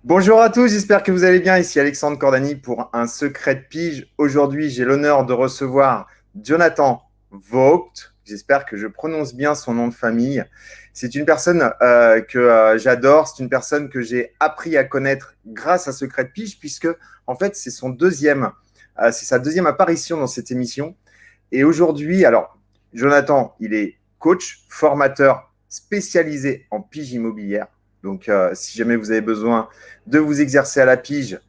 Bonjour à tous, j'espère que vous allez bien. Ici Alexandre Cordani pour un secret de pige. Aujourd'hui, j'ai l'honneur de recevoir Jonathan Vogt. J'espère que je prononce bien son nom de famille. C'est une personne que j'adore. C'est une personne que j'ai appris à connaître grâce à Secret de Pige, puisque en fait, c'est sa deuxième apparition dans cette émission. Et aujourd'hui, alors, Jonathan, il est coach, formateur spécialisé en pige immobilière. Donc, si jamais vous avez besoin de vous exercer à la pige,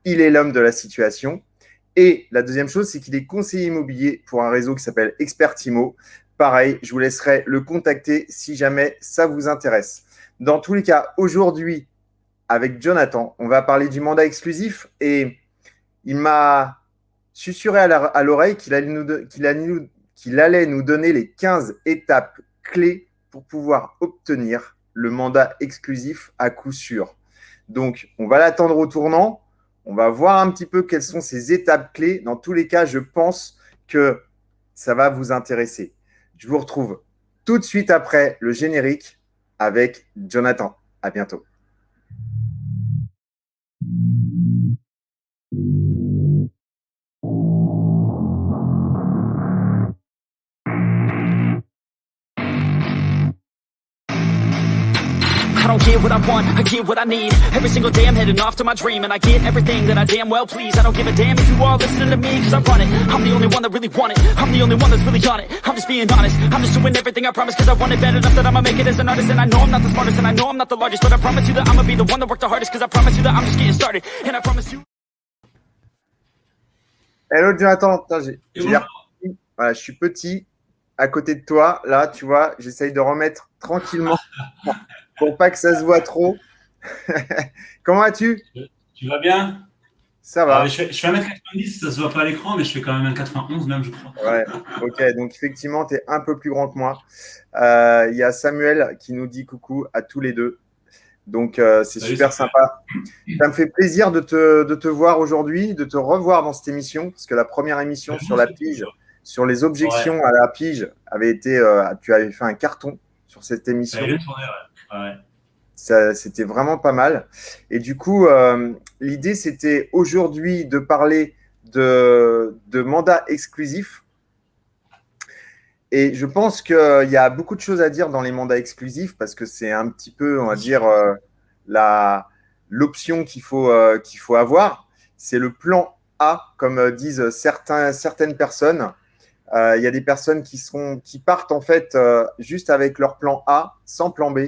il est l'homme de la situation. Et la deuxième chose, c'est qu'il est conseiller immobilier pour un réseau qui s'appelle Expertimo. Pareil, je vous laisserai le contacter si jamais ça vous intéresse. Dans tous les cas, aujourd'hui, avec Jonathan, on va parler du mandat exclusif et il m'a susurré à l'oreille qu'il allait nous donner les 15 étapes clés pour pouvoir obtenir le mandat exclusif à coup sûr. Donc, on va l'attendre au tournant. On va voir un petit peu quelles sont ces étapes clés. Dans tous les cas, je pense que ça va vous intéresser. Je vous retrouve tout de suite après le générique avec Jonathan. À bientôt. I don't get what I want, I get what I need. Every single day I'm heading off to my dream, and I get everything that I damn well please. I don't give a damn if you all listening to me, cause I run it. I'm the only one that really want it, I'm the only one that's really on it. I'm just being honest, I'm just doing everything I promise, cause I want it bad enough that I'ma make it as an artist. And I know I'm not the smartest, and I know I'm not the largest, but I promise you that I'ma be the one that worked the hardest, cause I promise you that I'm just getting started. And I promise you. Hello Jonathan, putain, Et j'ai bonjour. l'air petit. Voilà, je suis petit à côté de toi. Là, tu vois, j'essaye de remettre tranquillement pour pas que ça se voit trop. Comment vas-tu? Tu vas bien? Ça Ah, mais va. je fais 1m90, ça se voit pas à l'écran, mais je fais quand même 1m91 même, je crois. Ouais, ok. Donc, effectivement, tu es un peu plus grand que moi. Il y a Samuel qui nous dit coucou à tous les deux. Donc, c'est Salut, super Samuel. sympa. Ça me fait plaisir de te voir aujourd'hui, de te revoir dans cette émission, parce que la première émission Ben, sur moi la aussi. pige, sur les Ouais, objections à la pige, avait été, tu avais fait un carton sur cette ça a émission. bien tourné, ouais. Ouais. C'était vraiment pas mal. Et du coup, l'idée, c'était aujourd'hui de parler de mandats exclusifs. Et je pense qu'il y a beaucoup de choses à dire dans les mandats exclusifs parce que c'est un petit peu, on va dire, la, l'option qu'il faut avoir. C'est le plan A, comme disent certaines personnes. Il y a des personnes qui partent en fait juste avec leur plan A, sans plan B.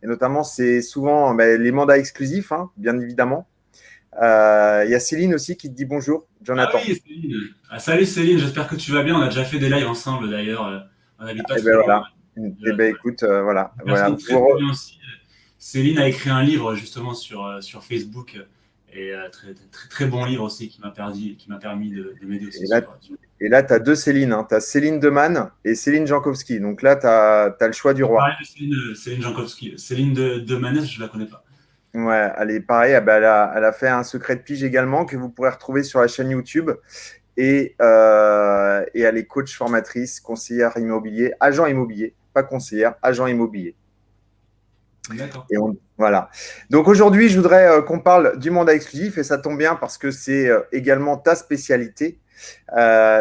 Et notamment, c'est souvent les mandats exclusifs, hein, bien évidemment. Il y a Céline aussi qui te dit bonjour, Ah Jonathan. oui, Céline. Ah, salut Céline, j'espère que tu vas bien. On a déjà fait des lives ensemble d'ailleurs. On n'habite pas Et très ben loin. voilà. Et ben écoute, voilà, Une voilà. personne très très bien aussi. Céline a écrit un livre justement sur Facebook et très, très, très bon livre aussi qui m'a permis de m'aider aussi Et là, sur. tu as deux Céline. Hein. Tu as Céline Demann et Céline Jankowski. Donc là, tu as le choix du Tu roi. parlais de Céline Jankowski. Céline de Manès, je la connais pas. Ouais, elle est pareil. Elle a fait un secret de pige également que vous pourrez retrouver sur la chaîne YouTube. Et elle est coach formatrice, conseillère immobilier, agent immobilier, pas conseillère, agent immobilier. D'accord. Voilà. Donc aujourd'hui, je voudrais qu'on parle du mandat exclusif et ça tombe bien parce que c'est également ta spécialité.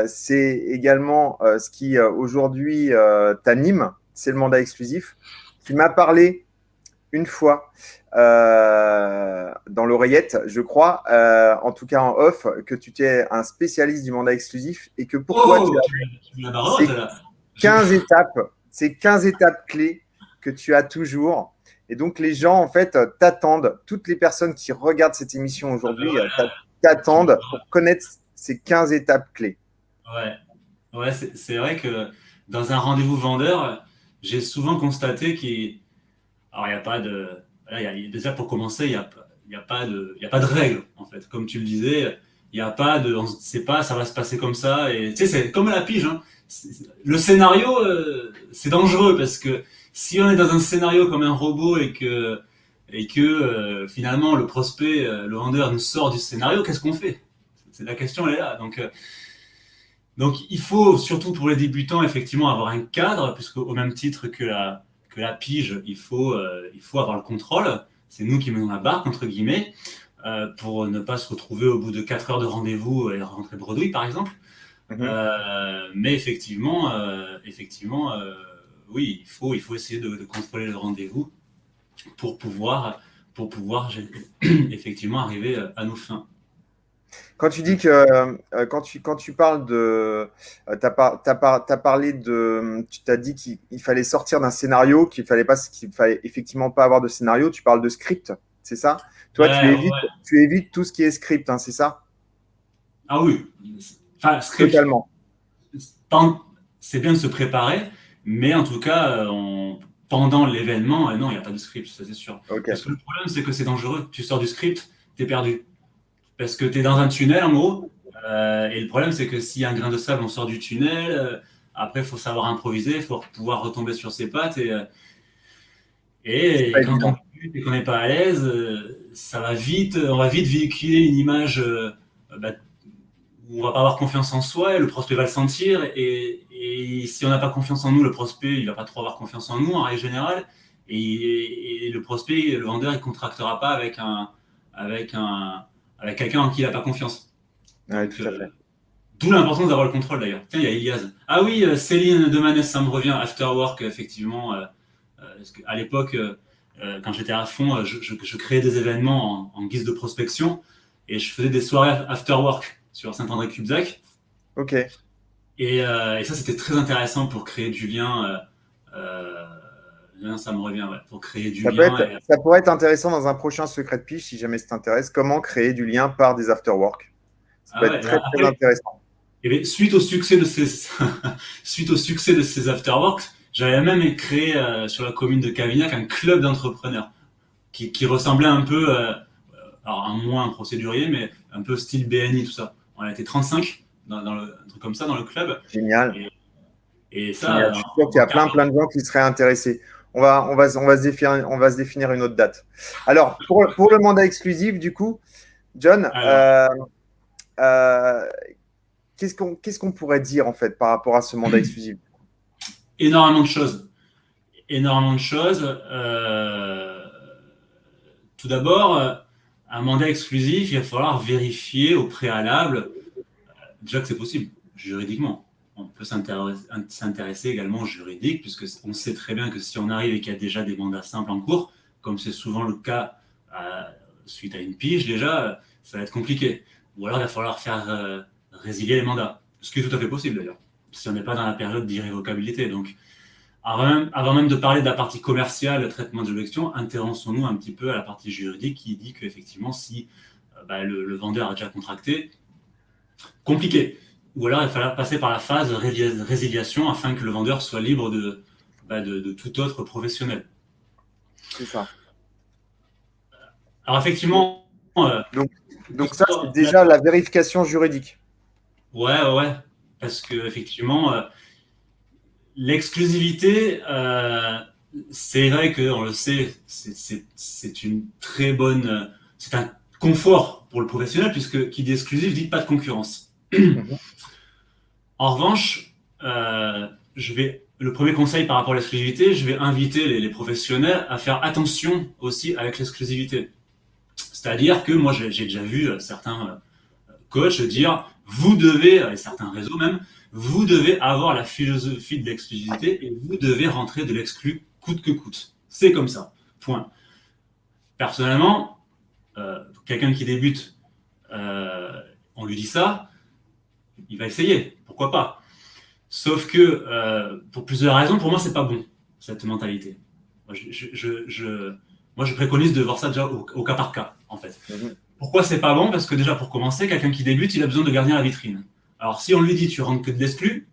C'est également ce qui aujourd'hui t'anime, c'est le mandat exclusif. Tu m'as parlé une fois dans l'oreillette, je crois, en tout cas en off, que tu étais un spécialiste du mandat exclusif et que pour toi, tu Oh, as tu me la barotte ces là. Je- 15 étapes, ces 15 étapes clés que tu as toujours. Et donc, les gens, en fait, t'attendent, toutes les personnes qui regardent cette émission Ah ben aujourd'hui, voilà, tu me la t'attendent barottes. pour connaître ces 15 étapes clés. Ouais, ouais, c'est vrai que dans un rendez-vous vendeur, j'ai souvent constaté qu'il alors il y a pas de voilà, déjà pour commencer, il y a pas de règle en fait. Comme tu le disais, il y a pas de on ne sait pas ça va se passer comme ça et tu sais c'est comme à la pige hein. Le scénario c'est dangereux parce que si on est dans un scénario comme un robot et que finalement le prospect le vendeur nous sort du scénario, qu'est-ce qu'on fait? C'est la question elle est là. Donc, il faut, surtout pour les débutants, effectivement, avoir un cadre, puisque au même titre que la pige, il faut avoir le contrôle. c'est nous qui menons la barque, entre guillemets, pour ne pas se retrouver au bout de 4 heures de rendez-vous et rentrer bredouille, par exemple. Mais effectivement, oui, il faut essayer de contrôler le rendez-vous pour pouvoir effectivement arriver à nos fins. Quand tu dis que quand tu parles de t'as parlé de tu t'as dit qu'il fallait sortir d'un scénario, qu'il fallait effectivement pas avoir de scénario, tu parles de script, c'est ça? Toi, tu évites tout ce qui est script, hein, c'est ça? Ah oui, enfin script. Totalement. C'est bien de se préparer, mais en tout cas, pendant l'événement, non, il n'y a pas de script, ça c'est sûr. Okay. Parce que le problème, c'est que c'est dangereux. Tu sors du script, tu es perdu. Parce que tu es dans un tunnel, en gros. Et le problème, c'est que s'il y a un grain de sable, on sort du tunnel. Après, il faut savoir improviser, il faut pouvoir retomber sur ses pattes. Et quand on débute et qu'on n'est pas à l'aise, on va vite véhiculer une image où on va pas avoir confiance en soi, et le prospect va le sentir, et si on n'a pas confiance en nous, le prospect il va pas trop avoir confiance en nous en règle générale, et le prospect, le vendeur, il contractera pas avec quelqu'un en qui il n'a pas confiance. Ouais, tout à fait. D'où l'importance d'avoir le contrôle d'ailleurs. Tiens, il y a Ilias. Ah oui, Céline Demanès, ça me revient. After Work, effectivement. À l'époque, quand j'étais à fond, je créais des événements en guise de prospection, et je faisais des soirées After Work sur Saint-André-Cubzac. Ok. Et ça, c'était très intéressant pour créer du lien. Ça me revient, ouais, pour créer du lien. Ça pourrait être intéressant dans un prochain secret de pige, si jamais ça t'intéresse. Comment créer du lien par des after-work? Ça peut être très intéressant. Et bien, suite au succès de ces after-work, j'avais même créé sur la commune de Cavignac un club d'entrepreneurs qui ressemblait un peu, alors moins un procédurier, mais un peu style BNI, tout ça. On était 35 un truc comme ça dans le club. Génial. Et ça, je suis sûr qu'il y a plein de gens qui seraient intéressés. On va se définir une autre date. Alors, pour le mandat exclusif, du coup, John, qu'est-ce qu'on pourrait dire en fait par rapport à ce mandat exclusif? Énormément de choses. Tout d'abord, un mandat exclusif, il va falloir vérifier au préalable déjà que c'est possible juridiquement. On peut s'intéresser également au juridique, puisqu'on sait très bien que si on arrive et qu'il y a déjà des mandats simples en cours, comme c'est souvent le cas suite à une pige, déjà, ça va être compliqué. Ou alors, il va falloir faire résilier les mandats, ce qui est tout à fait possible d'ailleurs, si on n'est pas dans la période d'irrévocabilité. Donc, avant même de parler de la partie commerciale, le traitement des objections, intéressons-nous un petit peu à la partie juridique qui dit qu'effectivement, si le vendeur a déjà contracté, compliqué. Ou alors, il fallait passer par la phase résiliation afin que le vendeur soit libre de tout autre professionnel. C'est ça. Alors, effectivement... donc ça, c'est déjà la vérification juridique. Ouais. Parce qu'effectivement, l'exclusivité, c'est vrai qu'on le sait, c'est une très bonne... c'est un confort pour le professionnel, puisque qui dit exclusif dit pas de concurrence. En revanche, le premier conseil par rapport à l'exclusivité, je vais inviter les professionnels à faire attention aussi avec l'exclusivité. C'est-à-dire que moi, j'ai déjà vu certains coachs dire, vous devez, et certains réseaux même, vous devez avoir la philosophie de l'exclusivité et vous devez rentrer de l'exclu coûte que coûte. C'est comme ça, point. Personnellement, quelqu'un qui débute, on lui dit ça, il va essayer, pourquoi pas. Sauf que, pour plusieurs raisons, pour moi, c'est pas bon, cette mentalité. Moi, je préconise de voir ça déjà au cas par cas, en fait. Pourquoi c'est pas bon? Parce que déjà, pour commencer, quelqu'un qui débute, il a besoin de garder la vitrine. Alors, si on lui dit tu rentres que de l'exclu,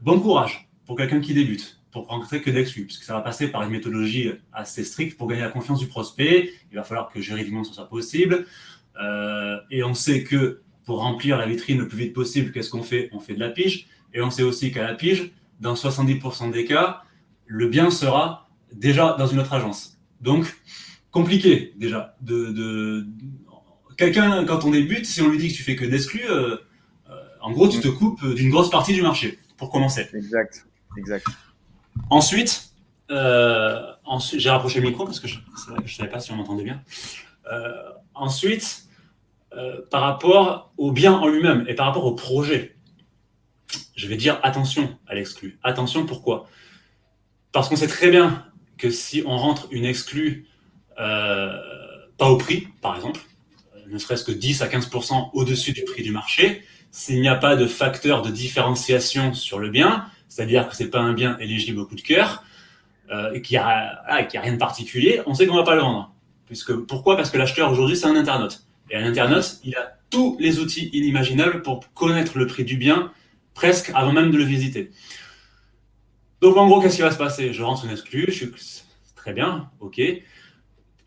bon courage pour quelqu'un qui débute, pour rentrer que de l'exclu, puisque ça va passer par une méthodologie assez stricte pour gagner la confiance du prospect. Il va falloir que juridiquement ce soit possible. Et on sait que pour remplir la vitrine le plus vite possible, qu'est-ce qu'on fait? On fait de la pige. Et on sait aussi qu'à la pige, dans 70% des cas, le bien sera déjà dans une autre agence. Donc, compliqué déjà. Quelqu'un, quand on débute, si on lui dit que tu fais que d'exclus, en gros, tu te coupes d'une grosse partie du marché, pour commencer. Exact. Ensuite, Ensuite, j'ai rapproché le micro parce que c'est vrai que je ne savais pas si on m'entendait bien. Ensuite, par rapport au bien en lui-même et par rapport au projet, je vais dire attention à l'exclu. Attention, pourquoi ? Parce qu'on sait très bien que si on rentre une exclue pas au prix, par exemple, ne serait-ce que 10 à 15% au-dessus du prix du marché, s'il n'y a pas de facteur de différenciation sur le bien, c'est-à-dire que ce n'est pas un bien éligible au coup de cœur, et qu'il n'y a rien de particulier, on sait qu'on ne va pas le vendre. Pourquoi ? Parce que l'acheteur aujourd'hui, c'est un internaute. Et un internaute, il a tous les outils inimaginables pour connaître le prix du bien, presque avant même de le visiter. Donc en gros, qu'est-ce qui va se passer ? Je rentre une exclue, très bien, ok.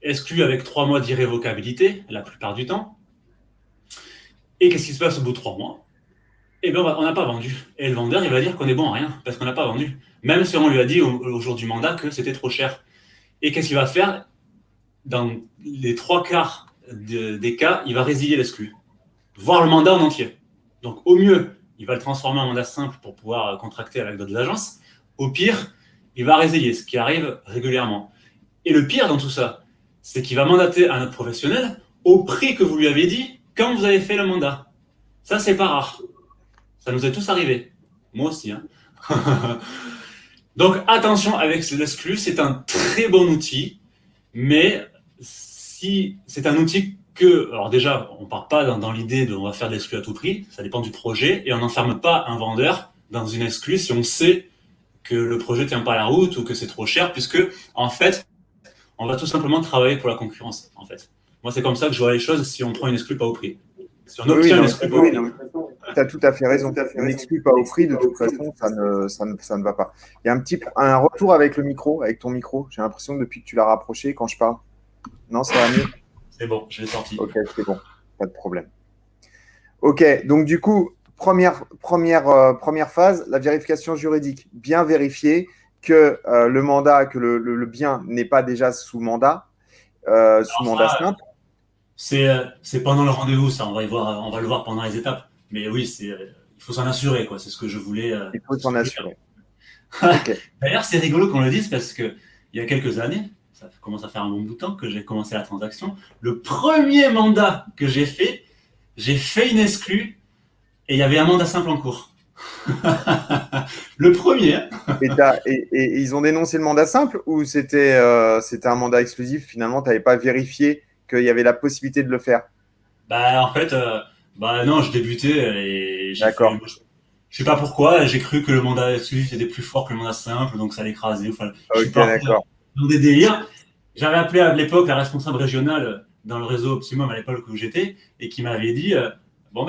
Exclu avec 3 mois d'irrévocabilité, la plupart du temps. Et qu'est-ce qui se passe au bout de 3 mois ? Eh bien, on n'a pas vendu. Et le vendeur, il va dire qu'on est bon à rien, parce qu'on n'a pas vendu. Même si on lui a dit au jour du mandat que c'était trop cher. Et qu'est-ce qu'il va faire ? Dans les 3/4 des cas, il va résilier l'exclu. Voire le mandat en entier. Donc au mieux, il va le transformer en mandat simple pour pouvoir contracter avec d'autres agences. Au pire, il va résilier, ce qui arrive régulièrement. Et le pire dans tout ça, c'est qu'il va mandater un autre professionnel au prix que vous lui avez dit quand vous avez fait le mandat. Ça, c'est pas rare. Ça nous est tous arrivé. Moi aussi. Hein. Donc, attention avec l'exclu, c'est un très bon outil, mais si c'est un outil que, alors déjà, on ne part pas dans l'idée de on va faire de l'exclu à tout prix, ça dépend du projet, et on n'enferme pas un vendeur dans une exclu si on sait que le projet ne tient pas la route ou que c'est trop cher, puisque, en fait, on va tout simplement travailler pour la concurrence, en fait. Moi, c'est comme ça que je vois les choses si on prend une exclu pas au prix. Si on obtient une exclu pas au prix. Tu as tout à fait raison. Une exclu pas au prix, de toute façon, ça ne va pas. Il y a un retour avec le micro, avec ton micro. J'ai l'impression que depuis que tu l'as rapproché, quand je parle. Non, ça va mieux ? C'est bon, je l'ai sorti. Ok, c'est bon. Pas de problème. Ok, donc du coup, première phase, la vérification juridique. Bien vérifier que le mandat, que le bien n'est pas déjà sous mandat, mandat simple. C'est pendant le rendez-vous, ça. On va le voir pendant les étapes. Mais oui, il faut s'en assurer, quoi. C'est ce que je voulais. Il faut s'en assurer. Okay. D'ailleurs, c'est rigolo qu'on le dise parce que il y a quelques années, ça commence à faire un bon bout de temps que j'ai commencé la transaction. Le premier mandat que j'ai fait une exclue et il y avait un mandat simple en cours. Le premier. Hein. Et ils ont dénoncé le mandat simple ou c'était un mandat exclusif ? Finalement, tu n'avais pas vérifié qu'il y avait la possibilité de le faire ? En fait, non, je débutais et D'accord. Je sais pas pourquoi, j'ai cru que le mandat exclusif était plus fort que le mandat simple, donc ça l'écrasait. Enfin, je suis pas dans des délires. J'avais appelé à l'époque la responsable régionale dans le réseau Optimum à l'époque où j'étais et qui m'avait dit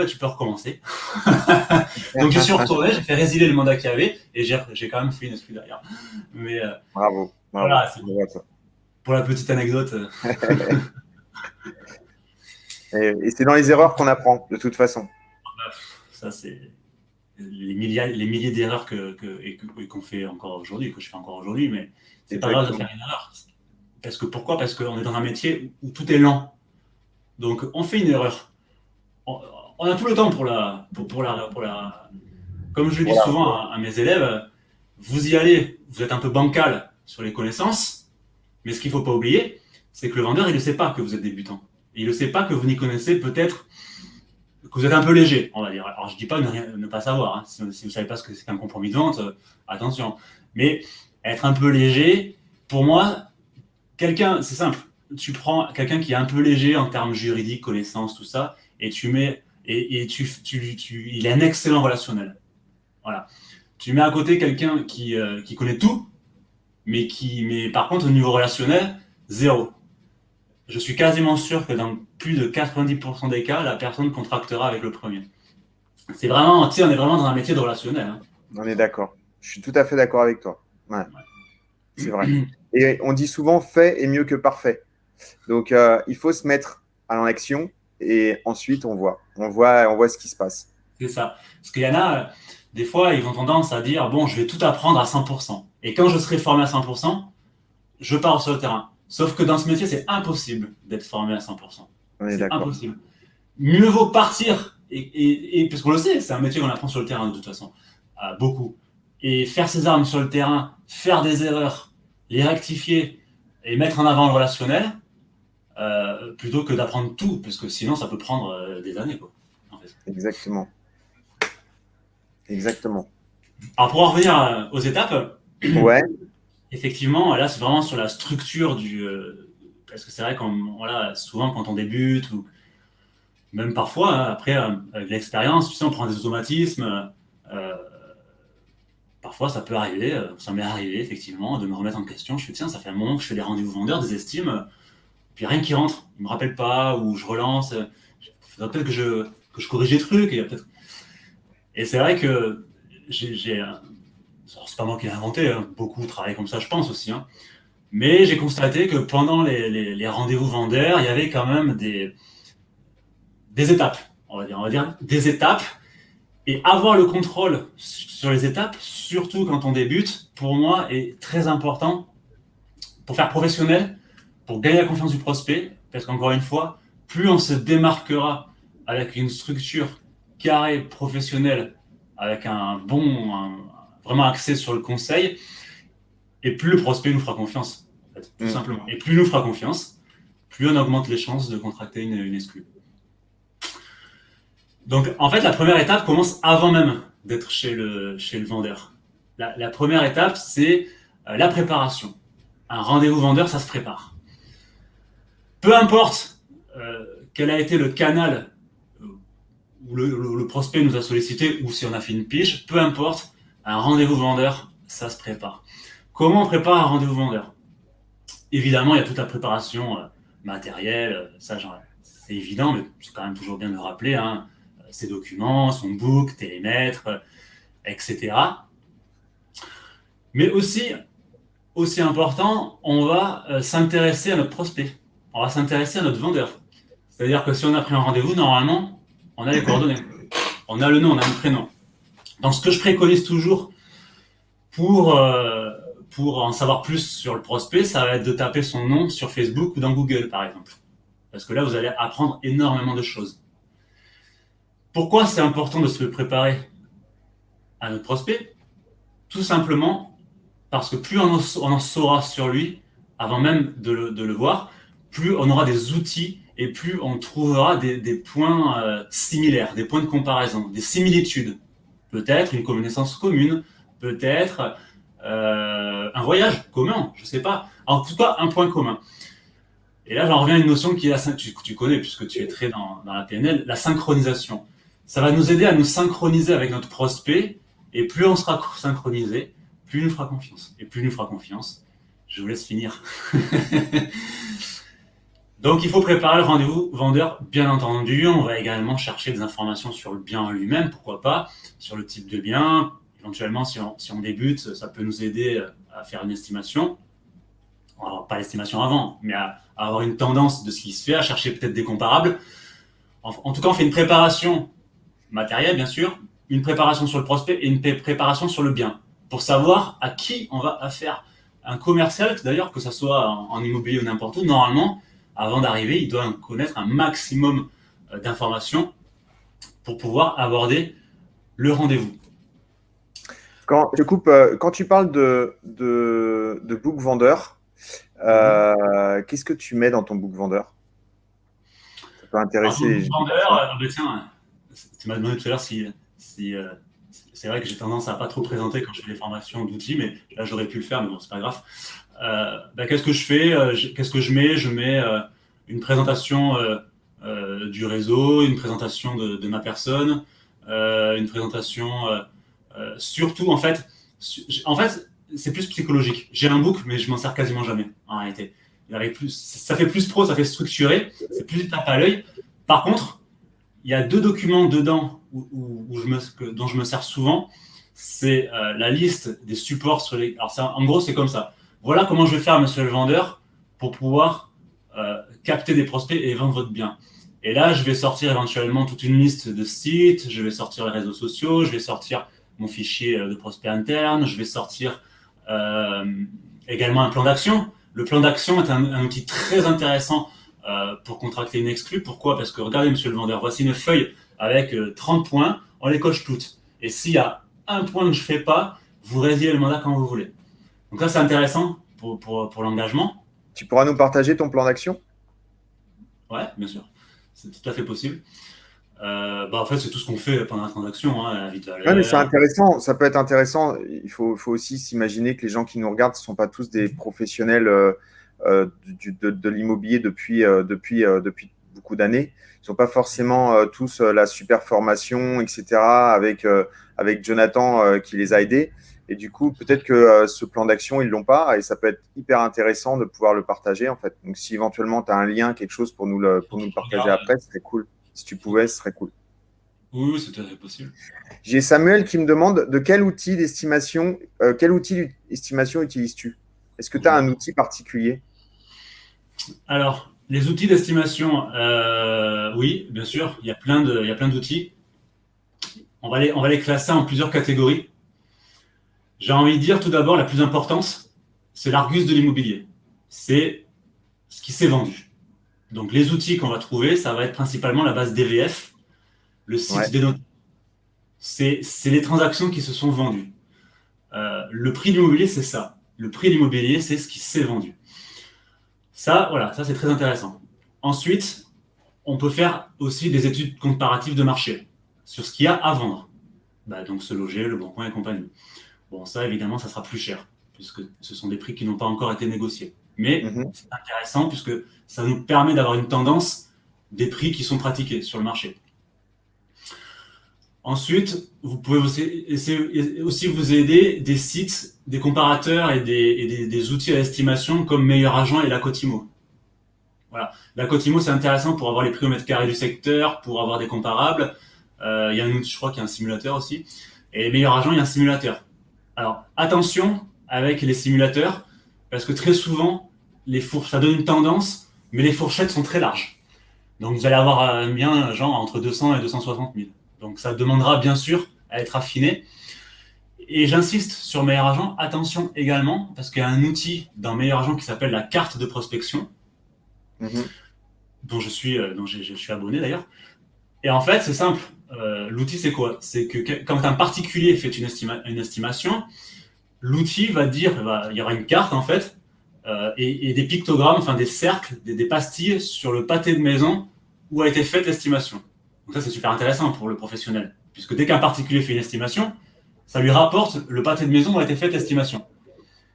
tu peux recommencer. Donc je suis retourné, j'ai fait résilier le mandat qu'il y avait et j'ai quand même fait une exclu derrière. Mais bravo. Voilà, c'est pour la petite anecdote. Et c'est dans les erreurs qu'on apprend, de toute façon. Ça, c'est les milliers d'erreurs qu'on fait encore aujourd'hui, que je fais encore aujourd'hui, mais c'est pas grave de faire une erreur. Pourquoi ? Parce qu'on est dans un métier où tout est lent. Donc, on fait une erreur. On a tout le temps pour la. Comme je le dis souvent à mes élèves, vous y allez, vous êtes un peu bancal sur les connaissances, mais ce qu'il ne faut pas oublier, c'est que le vendeur, il ne sait pas que vous êtes débutant. Et il ne sait pas que vous n'y connaissez peut-être, que vous êtes un peu léger, on va dire. Alors, je ne dis pas ne pas savoir. Hein. Si vous ne savez pas ce que c'est qu'un compromis de vente, attention. Mais être un peu léger, pour moi, c'est simple. Tu prends quelqu'un qui est un peu léger en termes juridiques, connaissances, tout ça, et tu mets, il est un excellent relationnel. Voilà. Tu mets à côté quelqu'un qui connaît tout, mais par contre, au niveau relationnel, zéro. Je suis quasiment sûr que dans plus de 90% des cas, la personne contractera avec le premier. C'est vraiment, on est vraiment dans un métier de relationnel. Hein. On est d'accord. Je suis tout à fait d'accord avec toi. Ouais. C'est vrai. Et on dit souvent fait est mieux que parfait. Donc, il faut se mettre en action et ensuite on voit ce qui se passe. C'est ça. Parce qu'il y en a, des fois, ils ont tendance à dire bon, je vais tout apprendre à 100%. Et quand je serai formé à 100%, je pars sur le terrain. Sauf que dans ce métier, c'est impossible d'être formé à 100%. C'est impossible. Mieux vaut partir, et parce qu'on le sait, c'est un métier qu'on apprend sur le terrain de toute façon, beaucoup. Et faire ses armes sur le terrain, faire des erreurs, les rectifier et mettre en avant le relationnel plutôt que d'apprendre tout, parce que sinon ça peut prendre des années, quoi, en fait. Exactement. Exactement. Alors pour en revenir aux étapes, Ouais. effectivement, là c'est vraiment sur la structure parce que c'est vrai voilà, souvent quand on débute ou même parfois après avec l'expérience, tu sais, on prend des automatismes. Parfois, ça peut arriver, ça m'est arrivé effectivement de me remettre en question. Je fais tiens, ça fait un moment que je fais des rendez-vous vendeurs, des estimes, puis rien qui rentre. Ils me rappellent pas ou je relance. Il faudrait peut-être que je corrige des trucs. Et c'est vrai que c'est pas moi qui l'ai inventé, hein. Beaucoup travaillent comme ça, je pense aussi. Hein. Mais j'ai constaté que pendant les rendez-vous vendeurs, il y avait quand même des étapes. On va dire des étapes. Et avoir le contrôle sur les étapes, surtout quand on débute, pour moi, est très important pour faire professionnel, pour gagner la confiance du prospect. Parce qu'encore une fois, plus on se démarquera avec une structure carrée, professionnelle, avec vraiment axé sur le conseil, et plus le prospect nous fera confiance, en fait, tout simplement. Et plus il nous fera confiance, plus on augmente les chances de contracter une exclue. Donc, en fait, la première étape commence avant même d'être chez le vendeur. La première étape, c'est la préparation. Un rendez-vous vendeur, ça se prépare. Peu importe quel a été le canal où le prospect nous a sollicité ou si on a fait une pige, peu importe, un rendez-vous vendeur, ça se prépare. Comment on prépare un rendez-vous vendeur ? Évidemment, il y a toute la préparation matérielle, ça, c'est évident, mais c'est quand même toujours bien de le rappeler, hein. Ses documents, son book, télémètre, etc. Mais aussi important, on va s'intéresser à notre prospect. On va s'intéresser à notre vendeur. C'est-à-dire que si on a pris un rendez-vous, normalement, on a les coordonnées. On a le nom, on a le prénom. Donc, ce que je préconise toujours pour en savoir plus sur le prospect, ça va être de taper son nom sur Facebook ou dans Google, par exemple. Parce que là, vous allez apprendre énormément de choses. Pourquoi c'est important de se préparer à notre prospect ? Tout simplement parce que plus on en saura sur lui, avant même de le voir, plus on aura des outils et plus on trouvera des points similaires, des points de comparaison, des similitudes. Peut-être une connaissance commune, peut-être un voyage commun, je ne sais pas. En tout cas, un point commun. Et là, j'en reviens à une notion qui est tu connais puisque tu es très dans la PNL, la synchronisation. Ça va nous aider à nous synchroniser avec notre prospect, et plus on sera synchronisé, plus il nous fera confiance. Et plus il nous fera confiance, je vous laisse finir. Donc, il faut préparer le rendez-vous vendeur, bien entendu. On va également chercher des informations sur le bien en lui-même, pourquoi pas, sur le type de bien. Éventuellement, si on débute, ça peut nous aider à faire une estimation. Alors, pas l'estimation avant, mais à avoir une tendance de ce qui se fait, à chercher peut-être des comparables. En tout cas, on fait une préparation matériel, bien sûr, une préparation sur le prospect et une préparation sur le bien, pour savoir à qui on va affaire. Un commercial, d'ailleurs, que ce soit en immobilier ou n'importe où, normalement, avant d'arriver, il doit connaître un maximum d'informations pour pouvoir aborder le rendez-vous. Quand tu parles de book vendeur, qu'est-ce que tu mets dans ton book vendeur ? Ça peut intéresser. Book vendeur, tiens, tu m'as demandé tout à l'heure si c'est vrai que j'ai tendance à pas trop présenter quand je fais des formations d'outils, mais là j'aurais pu le faire, mais bon, c'est pas grave. Qu'est-ce que je fais ? Qu'est-ce que je mets ? Je mets une présentation du réseau, une présentation de ma personne, une présentation surtout en fait, c'est plus psychologique. J'ai un book, mais je m'en sers quasiment jamais en réalité. Ça fait plus pro, ça fait structuré, c'est plus tape à l'œil. Par contre, il y a 2 documents dedans dont je me sers souvent. C'est la liste des supports sur les. Alors, en gros, c'est comme ça. Voilà comment je vais faire, monsieur le vendeur, pour pouvoir capter des prospects et vendre votre bien. Et là, je vais sortir éventuellement toute une liste de sites, je vais sortir les réseaux sociaux, je vais sortir mon fichier de prospect interne, je vais sortir également un plan d'action. Le plan d'action est un outil très intéressant pour contracter une exclue. Pourquoi ? Parce que regardez, monsieur le vendeur, voici une feuille avec 30 points, on les coche toutes. Et s'il y a un point que je ne fais pas, vous résiliez le mandat quand vous voulez. Donc là, c'est intéressant pour l'engagement. Tu pourras nous partager ton plan d'action? Ouais, bien sûr. C'est tout à fait possible. En fait, c'est tout ce qu'on fait pendant la transaction. Hein, Oui, mais c'est intéressant. Ça peut être intéressant. Il faut aussi s'imaginer que les gens qui nous regardent ne sont pas tous des professionnels de l'immobilier depuis beaucoup d'années. Ils n'ont pas forcément tous la super formation, etc., avec Jonathan qui les a aidés. Et du coup, peut-être que ce plan d'action, ils ne l'ont pas. Et ça peut être hyper intéressant de pouvoir le partager, en fait. Donc, si éventuellement tu as un lien, quelque chose pour nous le partager après, ce serait cool. Si tu pouvais, ce serait cool. Oui, c'est tout à fait possible. J'ai Samuel qui me demande de quel outil d'estimation utilises-tu? Est-ce que tu as un outil particulier? Alors, les outils d'estimation, oui, bien sûr, il y a plein d'outils. On va les classer en plusieurs catégories. J'ai envie de dire tout d'abord, la plus importante, c'est l'Argus de l'immobilier. C'est ce qui s'est vendu. Donc, les outils qu'on va trouver, ça va être principalement la base DVF, le site des notaires. C'est les transactions qui se sont vendues. Le prix de l'immobilier, c'est ça. Le prix de l'immobilier, c'est ce qui s'est vendu. Ça, c'est très intéressant. Ensuite, on peut faire aussi des études comparatives de marché sur ce qu'il y a à vendre. Donc, Se Loger, Le Bon Coin et compagnie. Bon, ça, évidemment, ça sera plus cher, puisque ce sont des prix qui n'ont pas encore été négociés. Mais c'est intéressant, puisque ça nous permet d'avoir une tendance des prix qui sont pratiqués sur le marché. Ensuite, vous pouvez aussi vous aider des sites, des comparateurs et des outils à l'estimation comme Meilleur Agent et la Cotimo. Voilà. La Cotimo, c'est intéressant pour avoir les prix au mètre carré du secteur, pour avoir des comparables. Il y a un outil, je crois qu'il y a un simulateur aussi. Et Meilleur Agent, il y a un simulateur. Alors, attention avec les simulateurs, parce que très souvent, ça donne une tendance, mais les fourchettes sont très larges. Donc, vous allez avoir bien genre entre 200 et 260 000. Donc, ça demandera bien sûr à être affiné. Et j'insiste sur Meilleur Agent, attention également, parce qu'il y a un outil dans Meilleur Agent qui s'appelle la carte de prospection, dont je suis abonné d'ailleurs. Et en fait, c'est simple. L'outil, c'est quoi? C'est que quand un particulier fait une estimation, l'outil va dire, il y aura une carte en fait, et des pictogrammes, enfin des cercles, des pastilles sur le pâté de maison où a été faite l'estimation. Donc ça, c'est super intéressant pour le professionnel, puisque dès qu'un particulier fait une estimation, ça lui rapporte le pâté de maison où a été faite l'estimation.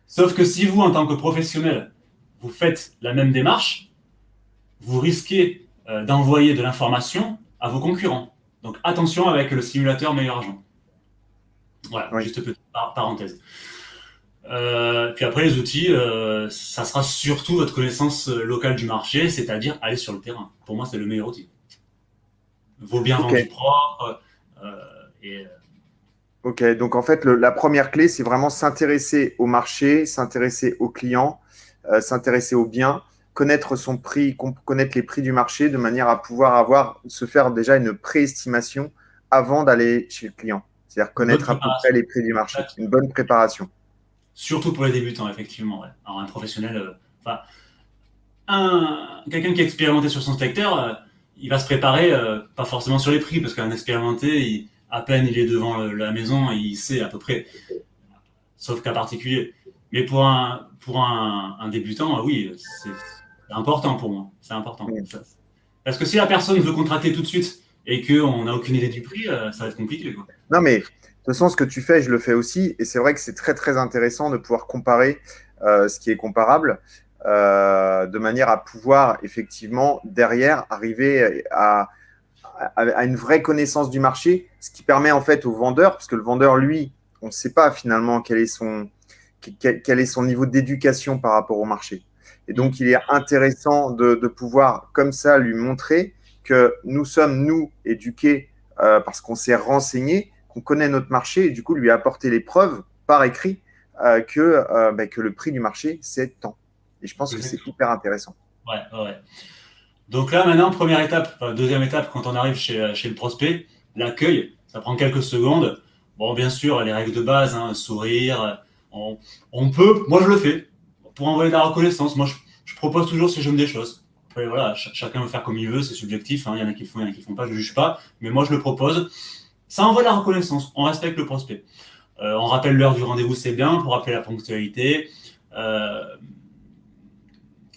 Sauf que si vous, en tant que professionnel, vous faites la même démarche, vous risquez d'envoyer de l'information à vos concurrents. Donc attention avec le simulateur Meilleur Agent. Voilà, juste petite parenthèse. Puis après, les outils, ça sera surtout votre connaissance locale du marché, c'est-à-dire aller sur le terrain. Pour moi, c'est le meilleur outil. Vos biens vendus propres. Ok, donc en fait, la première clé, c'est vraiment s'intéresser au marché, s'intéresser aux clients, s'intéresser aux biens, connaître son prix, connaître les prix du marché de manière à pouvoir se faire déjà une préestimation avant d'aller chez le client. C'est-à-dire connaître à peu près les prix du marché. Une bonne préparation. Surtout pour les débutants, effectivement. Ouais. Alors, un professionnel, quelqu'un qui est expérimenté sur son secteur, il va se préparer, pas forcément sur les prix, parce qu'un expérimenté, à peine il est devant la maison, il sait à peu près, sauf cas particulier. Mais pour un débutant, oui, c'est important pour moi. C'est important. Oui. Parce que si la personne veut contracter tout de suite et qu'on n'a aucune idée du prix, ça va être compliqué, quoi. Non, mais de toute façon, ce que tu fais, je le fais aussi. Et c'est vrai que c'est très, très intéressant de pouvoir comparer ce qui est comparable de manière à pouvoir, effectivement, derrière, arriver à une vraie connaissance du marché, ce qui permet en fait au vendeur, parce que le vendeur, lui, on ne sait pas finalement quel est son niveau d'éducation par rapport au marché. Et donc, il est intéressant de pouvoir, comme ça, lui montrer que nous sommes, nous, éduqués parce qu'on s'est renseigné, qu'on connaît notre marché, et du coup, lui apporter les preuves par écrit que le prix du marché, c'est tant. Et je pense que c'est hyper intéressant. Ouais. Donc là, maintenant, première étape, deuxième étape, quand on arrive chez le prospect, l'accueil, ça prend quelques secondes. Bon, bien sûr, les règles de base, sourire, on peut, moi je le fais, pour envoyer de la reconnaissance. Moi, je propose toujours si j'aime des choses. Après, voilà, chacun veut faire comme il veut, c'est subjectif, il y en a qui le font, il y en a qui ne font pas, je ne juge pas, mais moi je le propose. Ça envoie de la reconnaissance, on respecte le prospect. On rappelle l'heure du rendez-vous, c'est bien, pour rappeler la ponctualité.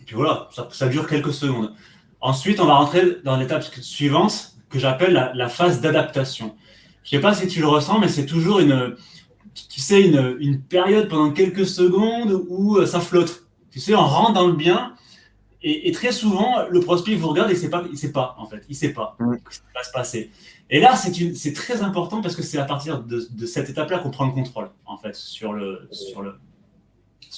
Puis voilà, ça dure quelques secondes. Ensuite, on va rentrer dans l'étape suivante que j'appelle la phase d'adaptation. Je ne sais pas si tu le ressens, mais c'est toujours une période pendant quelques secondes où ça flotte. Tu sais, on rentre dans le bien et très souvent, le prospect vous regarde et il ne sait pas, en fait. Il ne sait pas ce qui va se passer. Et là, c'est très important parce que c'est à partir de cette étape-là qu'on prend le contrôle, en fait, sur le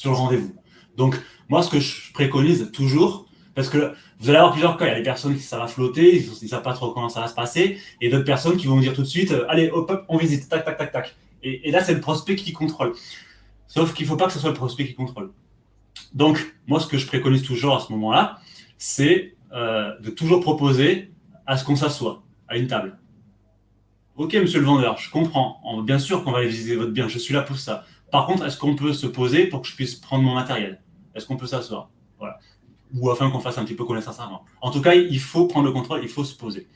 rendez-vous. Donc, moi, ce que je préconise toujours, parce que vous allez avoir plusieurs cas. Il y a des personnes qui ça va flotter, ils ne savent pas trop comment ça va se passer, et d'autres personnes qui vont vous dire tout de suite, allez, hop, hop, on visite, tac, tac, tac, tac. Et là, c'est le prospect qui contrôle. Sauf qu'il ne faut pas que ce soit le prospect qui contrôle. Donc, moi, ce que je préconise toujours à ce moment-là, c'est de toujours proposer à ce qu'on s'assoie à une table. Ok, monsieur le vendeur, je comprends. Bien sûr qu'on va aller visiter votre bien, je suis là pour ça. Par contre, est-ce qu'on peut se poser pour que je puisse prendre mon matériel? Est-ce qu'on peut s'asseoir? Voilà. Ou afin qu'on fasse un petit peu connaissance avant. En tout cas, il faut prendre le contrôle, il faut se poser.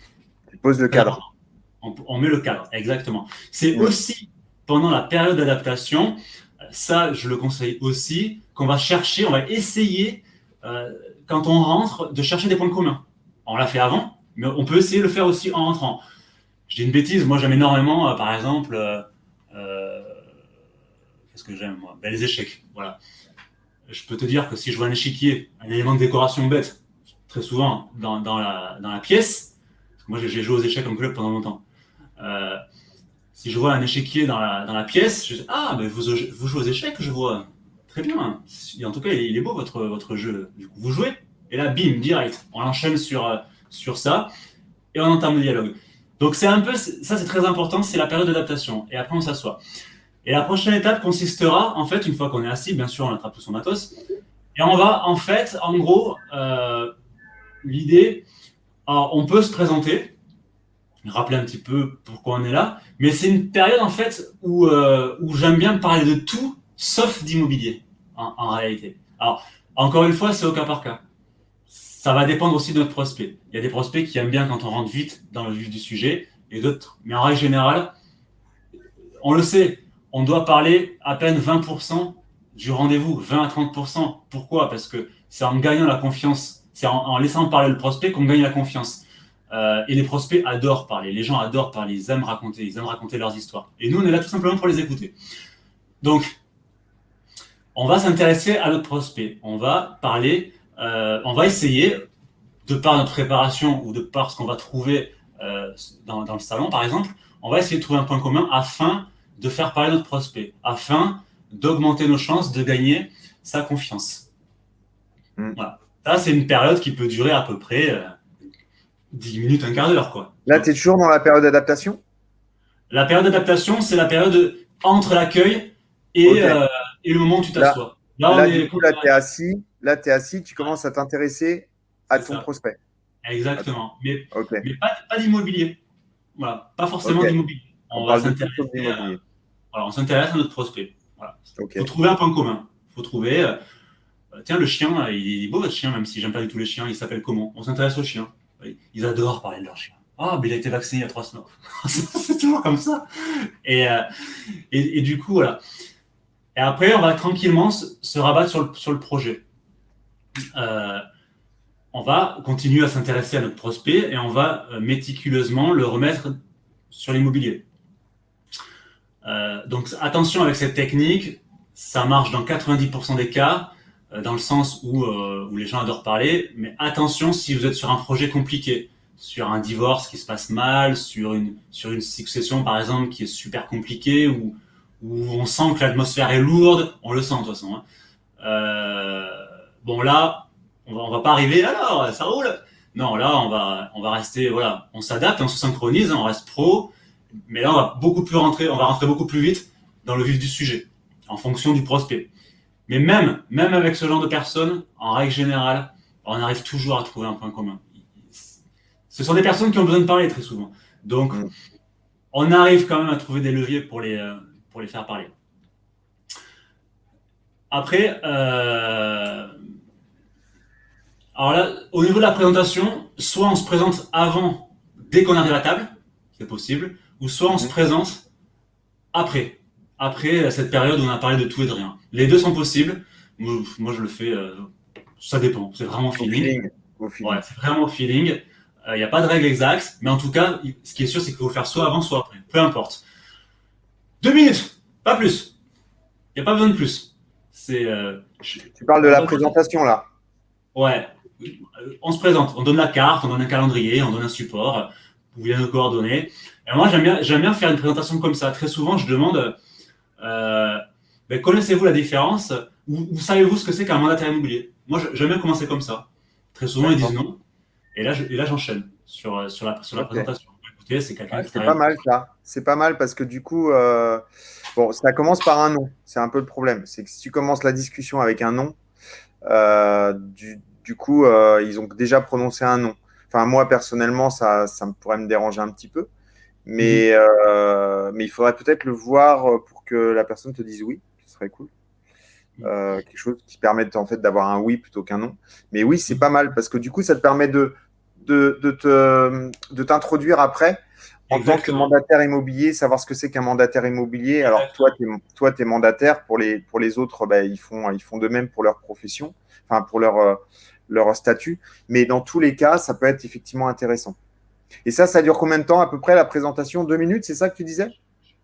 Tu poses le cadre. On met le cadre, exactement. C'est aussi pendant la période d'adaptation, ça, je le conseille aussi, qu'on va chercher, on va essayer, quand on rentre, de chercher des points communs. On l'a fait avant, mais on peut essayer de le faire aussi en rentrant. Je dis une bêtise, moi j'aime énormément, par exemple, qu'est-ce que j'aime moi? Les échecs, voilà. Je peux te dire que si je vois un échiquier, un élément de décoration bête, très souvent dans la pièce, parce que moi j'ai joué aux échecs en club pendant longtemps, si je vois un échiquier dans la pièce, je dis, ah, mais vous jouez aux échecs, je vois. Très bien. Et en tout cas, il est beau votre jeu. Du coup, vous jouez, et là, bim, direct. On enchaîne sur ça, et on entame le dialogue. Donc, c'est un peu, ça c'est très important, c'est la période d'adaptation. Et après, on s'assoit. Et la prochaine étape consistera, en fait, une fois qu'on est assis, bien sûr, on attrape tout son matos, et on va, en fait, en gros, l'idée, on peut se présenter, rappeler un petit peu pourquoi on est là, mais c'est une période, en fait, où j'aime bien parler de tout, sauf d'immobilier, en réalité. Alors, encore une fois, c'est au cas par cas. Ça va dépendre aussi de notre prospect. Il y a des prospects qui aiment bien quand on rentre vite dans le vif du sujet, et d'autres. Mais en règle générale, on le sait, on doit parler à peine 20% du rendez-vous, 20 à 30%. Pourquoi? Parce que c'est en gagnant la confiance, c'est en laissant parler le prospect qu'on gagne la confiance. Et les prospects adorent parler, les gens adorent parler, ils aiment raconter leurs histoires. Et nous, on est là tout simplement pour les écouter. Donc, on va s'intéresser à notre prospect. On va parler, on va essayer, de par notre préparation ou de par ce qu'on va trouver dans le salon, par exemple, on va essayer de trouver un point commun afin de faire parler notre prospect, afin d'augmenter nos chances de gagner sa confiance. Voilà. Ça, c'est une période qui peut durer à peu près 10 minutes, un quart d'heure, quoi. Là, tu es toujours dans la période d'adaptation? La période d'adaptation, c'est la période entre l'accueil et le moment où tu t'assois. Là, du coup, tu es assis. Là, tu es assis, tu commences à t'intéresser à ton prospect. Exactement. Mais pas d'immobilier. Voilà. Pas forcément d'immobilier. On s'intéresse à notre prospect. Voilà. Il faut trouver un point commun. Il faut trouver, tiens, le chien, il est beau votre chien, même si j'aime pas du tout les chiens, il s'appelle comment? On s'intéresse aux chiens. Ils adorent parler de leur chien. Ah, mais il a été vacciné il y a 3 semaines. C'est toujours comme ça. Et du coup, voilà. Et après, on va tranquillement se rabattre sur le projet. On va continuer à s'intéresser à notre prospect et on va méticuleusement le remettre sur l'immobilier. Donc, attention avec cette technique. Ça marche dans 90% des cas, dans le sens où les gens adorent parler. Mais attention si vous êtes sur un projet compliqué, sur un divorce qui se passe mal, sur une succession, par exemple, qui est super compliquée, où on sent que l'atmosphère est lourde, on le sent de toute façon. Bon là, on va pas arriver, alors ça roule. Non, là on va rester, voilà, on s'adapte, on se synchronise, on reste pro, mais là on va rentrer beaucoup plus vite dans le vif du sujet, en fonction du prospect. Mais même avec ce genre de personnes, en règle générale, on arrive toujours à trouver un point commun. Ce sont des personnes qui ont besoin de parler très souvent, donc on arrive quand même à trouver des leviers pour les faire parler. Après, alors là, au niveau de la présentation, soit on se présente avant, dès qu'on arrive à table, c'est possible, ou soit on se présente après cette période où on a parlé de tout et de rien. Les deux sont possibles. Moi, je le fais, ça dépend, c'est vraiment Au feeling. feeling. Au feeling. Ouais, c'est vraiment feeling. Il n'y a pas de règle exacte, mais en tout cas, ce qui est sûr, c'est qu'il faut le faire soit avant, soit après. Peu importe. 2 minutes, pas plus. Il n'y a pas besoin de plus. C'est. Tu parles de la présentation là. Ouais. On se présente, on donne la carte, on donne un calendrier, on donne un support, où il y a nos coordonnées. Et moi, j'aime bien faire une présentation comme ça. Très souvent, je demande connaissez-vous la différence ou savez-vous ce que c'est qu'un mandataire immobilier? Moi, j'aime bien commencer comme ça. Très souvent, ils disent non. Et là, j'enchaîne sur la présentation. Écoutez, c'est quelqu'un qui C'est travaille. pas mal ça. C'est pas mal parce que du coup, ça commence par un nom. C'est un peu le problème. C'est que si tu commences la discussion avec un nom, du coup, ils ont déjà prononcé un nom. Enfin, moi, personnellement, ça pourrait me déranger un petit peu. Mais il faudrait peut-être le voir pour que la personne te dise oui. Ce serait cool. Quelque chose qui permette en fait d'avoir un oui plutôt qu'un non. Mais oui, c'est pas mal parce que du coup, ça te permet de t'introduire après en tant que mandataire immobilier, savoir ce que c'est qu'un mandataire immobilier. Alors toi, tu es mandataire, pour les autres, ils font de même pour leur profession, enfin pour leur statut. Mais dans tous les cas, ça peut être effectivement intéressant. Et ça dure combien de temps à peu près la présentation? 2 minutes, c'est ça que tu disais?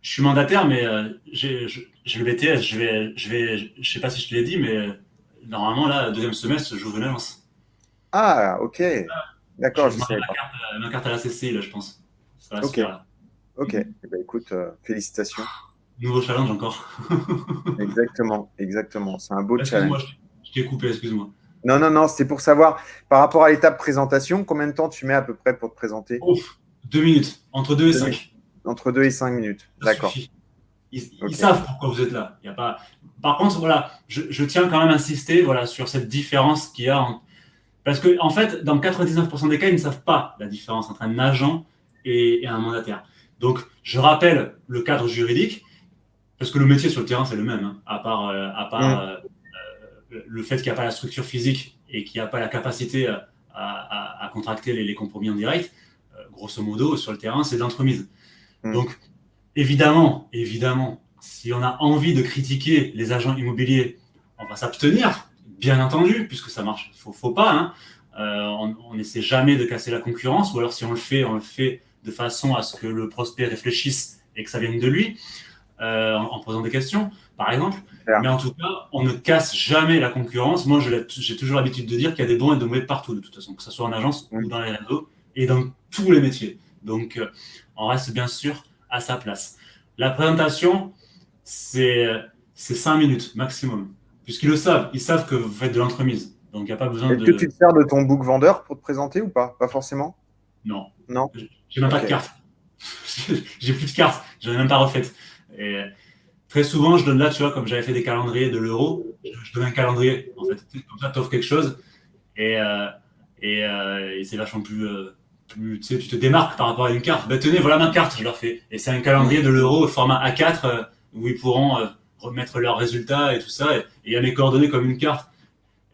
Je suis mandataire, mais j'ai le BTS. Je sais pas si je te l'ai dit, mais normalement, là, deuxième semestre, j'ouvre une agence. Ah, ok. D'accord, Je je demande savais pas. ma carte à la CCI, là, je pense. Ça va se Ok, faire, là. ok. Eh ben, écoute, félicitations. Nouveau challenge encore. Exactement, exactement. C'est un beau Excuse-moi, challenge. je t'ai coupé, excuse-moi. Non, c'était pour savoir, par rapport à l'étape présentation, combien de temps tu mets à peu près pour te présenter? Ouf, 2 minutes, entre 2 et 2 minutes. 5. Entre 2 et 5 minutes. Ça D'accord. suffit. Ils Ok. savent pourquoi vous êtes là. Il y a pas... Par contre, voilà, je tiens quand même à insister sur cette différence qu'il y a. Parce que, en fait, dans 99% des cas, ils ne savent pas la différence entre un agent et un mandataire. Donc, je rappelle le cadre juridique, parce que le métier sur le terrain, c'est le même, hein, à part le fait qu'il n'y a pas la structure physique et qu'il n'y a pas la capacité à contracter les compromis en direct. Grosso modo, sur le terrain, c'est de l'entremise. Donc, évidemment, si on a envie de critiquer les agents immobiliers, on va s'abstenir, bien entendu, puisque ça marche. Faut pas. Hein. On n'essaie jamais de casser la concurrence, ou alors si on le fait de façon à ce que le prospect réfléchisse et que ça vienne de lui, en posant des questions, par exemple. Mais en tout cas, on ne casse jamais la concurrence. Moi, j'ai toujours l'habitude de dire qu'il y a des bons et des mauvais partout, de toute façon, que ce soit en agence ou dans les réseaux et dans tous les métiers. Donc, on reste bien sûr à sa place. La présentation, c'est 5 minutes maximum. Puisqu'ils le savent, ils savent que vous faites de l'entremise. Donc, il n'y a pas besoin Est-ce que tu te sers de ton book vendeur pour te présenter ou pas? Pas forcément? Non. Non. J'ai même pas de carte. J'ai plus de carte. Je n'en ai même pas refaites. Et très souvent, je donne là, tu vois, comme j'avais fait des calendriers de l'euro, je donne un calendrier, en fait. Comme ça, tu offres quelque chose. Et c'est vachement plus tu sais, tu te démarques par rapport à une carte. Ben, tenez, voilà ma carte, je leur fais. Et c'est un calendrier de l'euro au format A4 où ils pourront remettre leurs résultats et tout ça. Et il y a mes coordonnées comme une carte.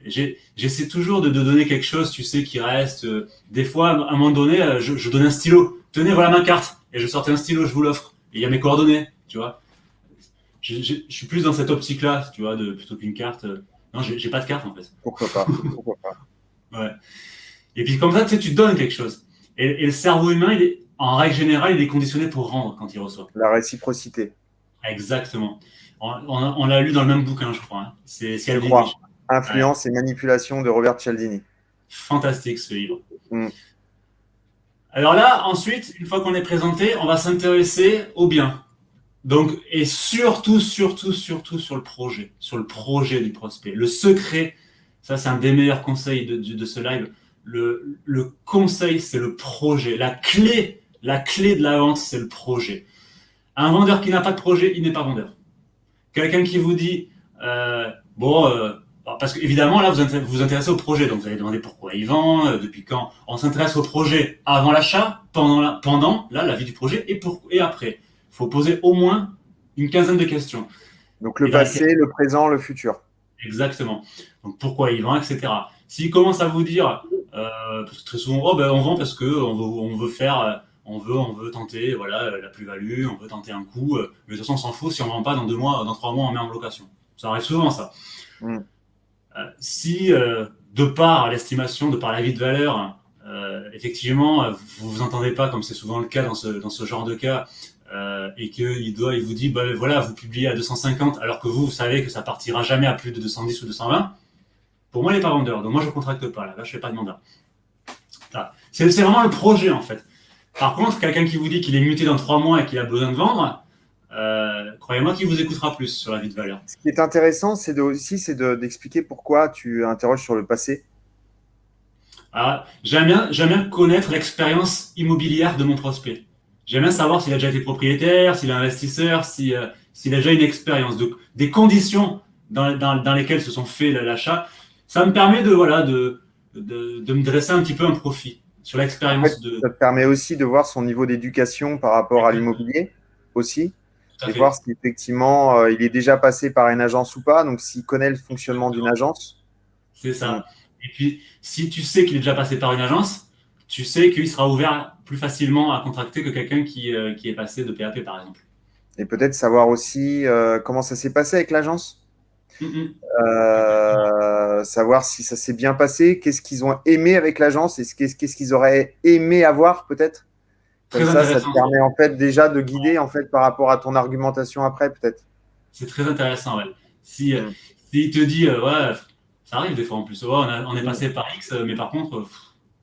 J'essaie toujours de donner quelque chose, tu sais, qui reste. Des fois, à un moment donné, je donne un stylo. Tenez, voilà ma carte. Et je sortais un stylo, je vous l'offre. Et il y a mes coordonnées, tu vois. Je suis plus dans cette optique-là, tu vois, plutôt qu'une carte. Non, j'ai pas de carte, en fait. Pourquoi pas? Ouais. Et puis comme ça, tu sais, tu donnes quelque chose. Et le cerveau humain, en règle générale, il est conditionné pour rendre quand il reçoit. La réciprocité. Exactement. On l'a lu dans le même bouquin, je crois. Hein. C'est Cialdini. Influence et manipulation de Robert Cialdini. Fantastique ce livre. Alors là, ensuite, une fois qu'on est présenté, on va s'intéresser au bien. Donc, et surtout sur le projet du prospect. Le secret, ça c'est un des meilleurs conseils de ce live. Le conseil, c'est le projet. La clé de la vente, c'est le projet. Un vendeur qui n'a pas de projet, il n'est pas vendeur. Quelqu'un qui vous dit, parce qu'évidemment, là, vous vous intéressez au projet. Donc, vous allez demander pourquoi il vend, depuis quand. On s'intéresse au projet avant l'achat, pendant la vie du projet et après. Il faut poser au moins une quinzaine de questions. Donc, le passé, le présent, le futur. Exactement. Donc, pourquoi il vend, etc. S'il commence à vous dire, parce que très souvent, on vend parce qu'on veut faire, on veut tenter la plus-value, on veut tenter un coup, mais de toute façon, on s'en fout. Si on ne vend pas dans 2 mois, dans 3 mois, on met en location. Ça arrive souvent, ça. Si, de par l'estimation, de par l'avis de valeur, effectivement, vous vous entendez pas, comme c'est souvent le cas dans ce genre de cas, et qu'il vous dit, bah, voilà, vous publiez à 250, alors que vous savez que ça partira jamais à plus de 210 ou 220, pour moi, il n'est pas vendeur. Donc moi, je ne contracte pas. Là, je ne fais pas de mandat. C'est vraiment le projet, en fait. Par contre, quelqu'un qui vous dit qu'il est muté dans 3 mois et qu'il a besoin de vendre, croyez-moi qu'il vous écoutera plus sur la vie de valeur. Ce qui est intéressant, c'est d'expliquer pourquoi tu interroges sur le passé. J'aime bien connaître l'expérience immobilière de mon prospect. J'aime bien savoir s'il a déjà été propriétaire, s'il est investisseur, s'il a déjà une expérience, des conditions dans lesquelles se sont faits l'achat. Ça me permet de me dresser un petit peu un profil sur l'expérience. Ça te permet aussi de voir son niveau d'éducation par rapport à l'immobilier aussi, et voir si effectivement il est déjà passé par une agence ou pas, donc s'il connaît le fonctionnement d'une agence. C'est ça. Et puis, si tu sais qu'il est déjà passé par une agence, tu sais qu'il sera ouvert plus facilement à contracter que quelqu'un qui est passé de PAP, par exemple. Et peut-être savoir aussi comment ça s'est passé avec l'agence. Savoir si ça s'est bien passé, qu'est-ce qu'ils ont aimé avec l'agence et qu'est-ce qu'ils auraient aimé avoir peut-être. Comme ça te permet en fait déjà de guider en fait par rapport à ton argumentation après peut-être. C'est très intéressant, ouais. Si il te dit ouais, ça arrive des fois en plus, on est passé par X, mais par contre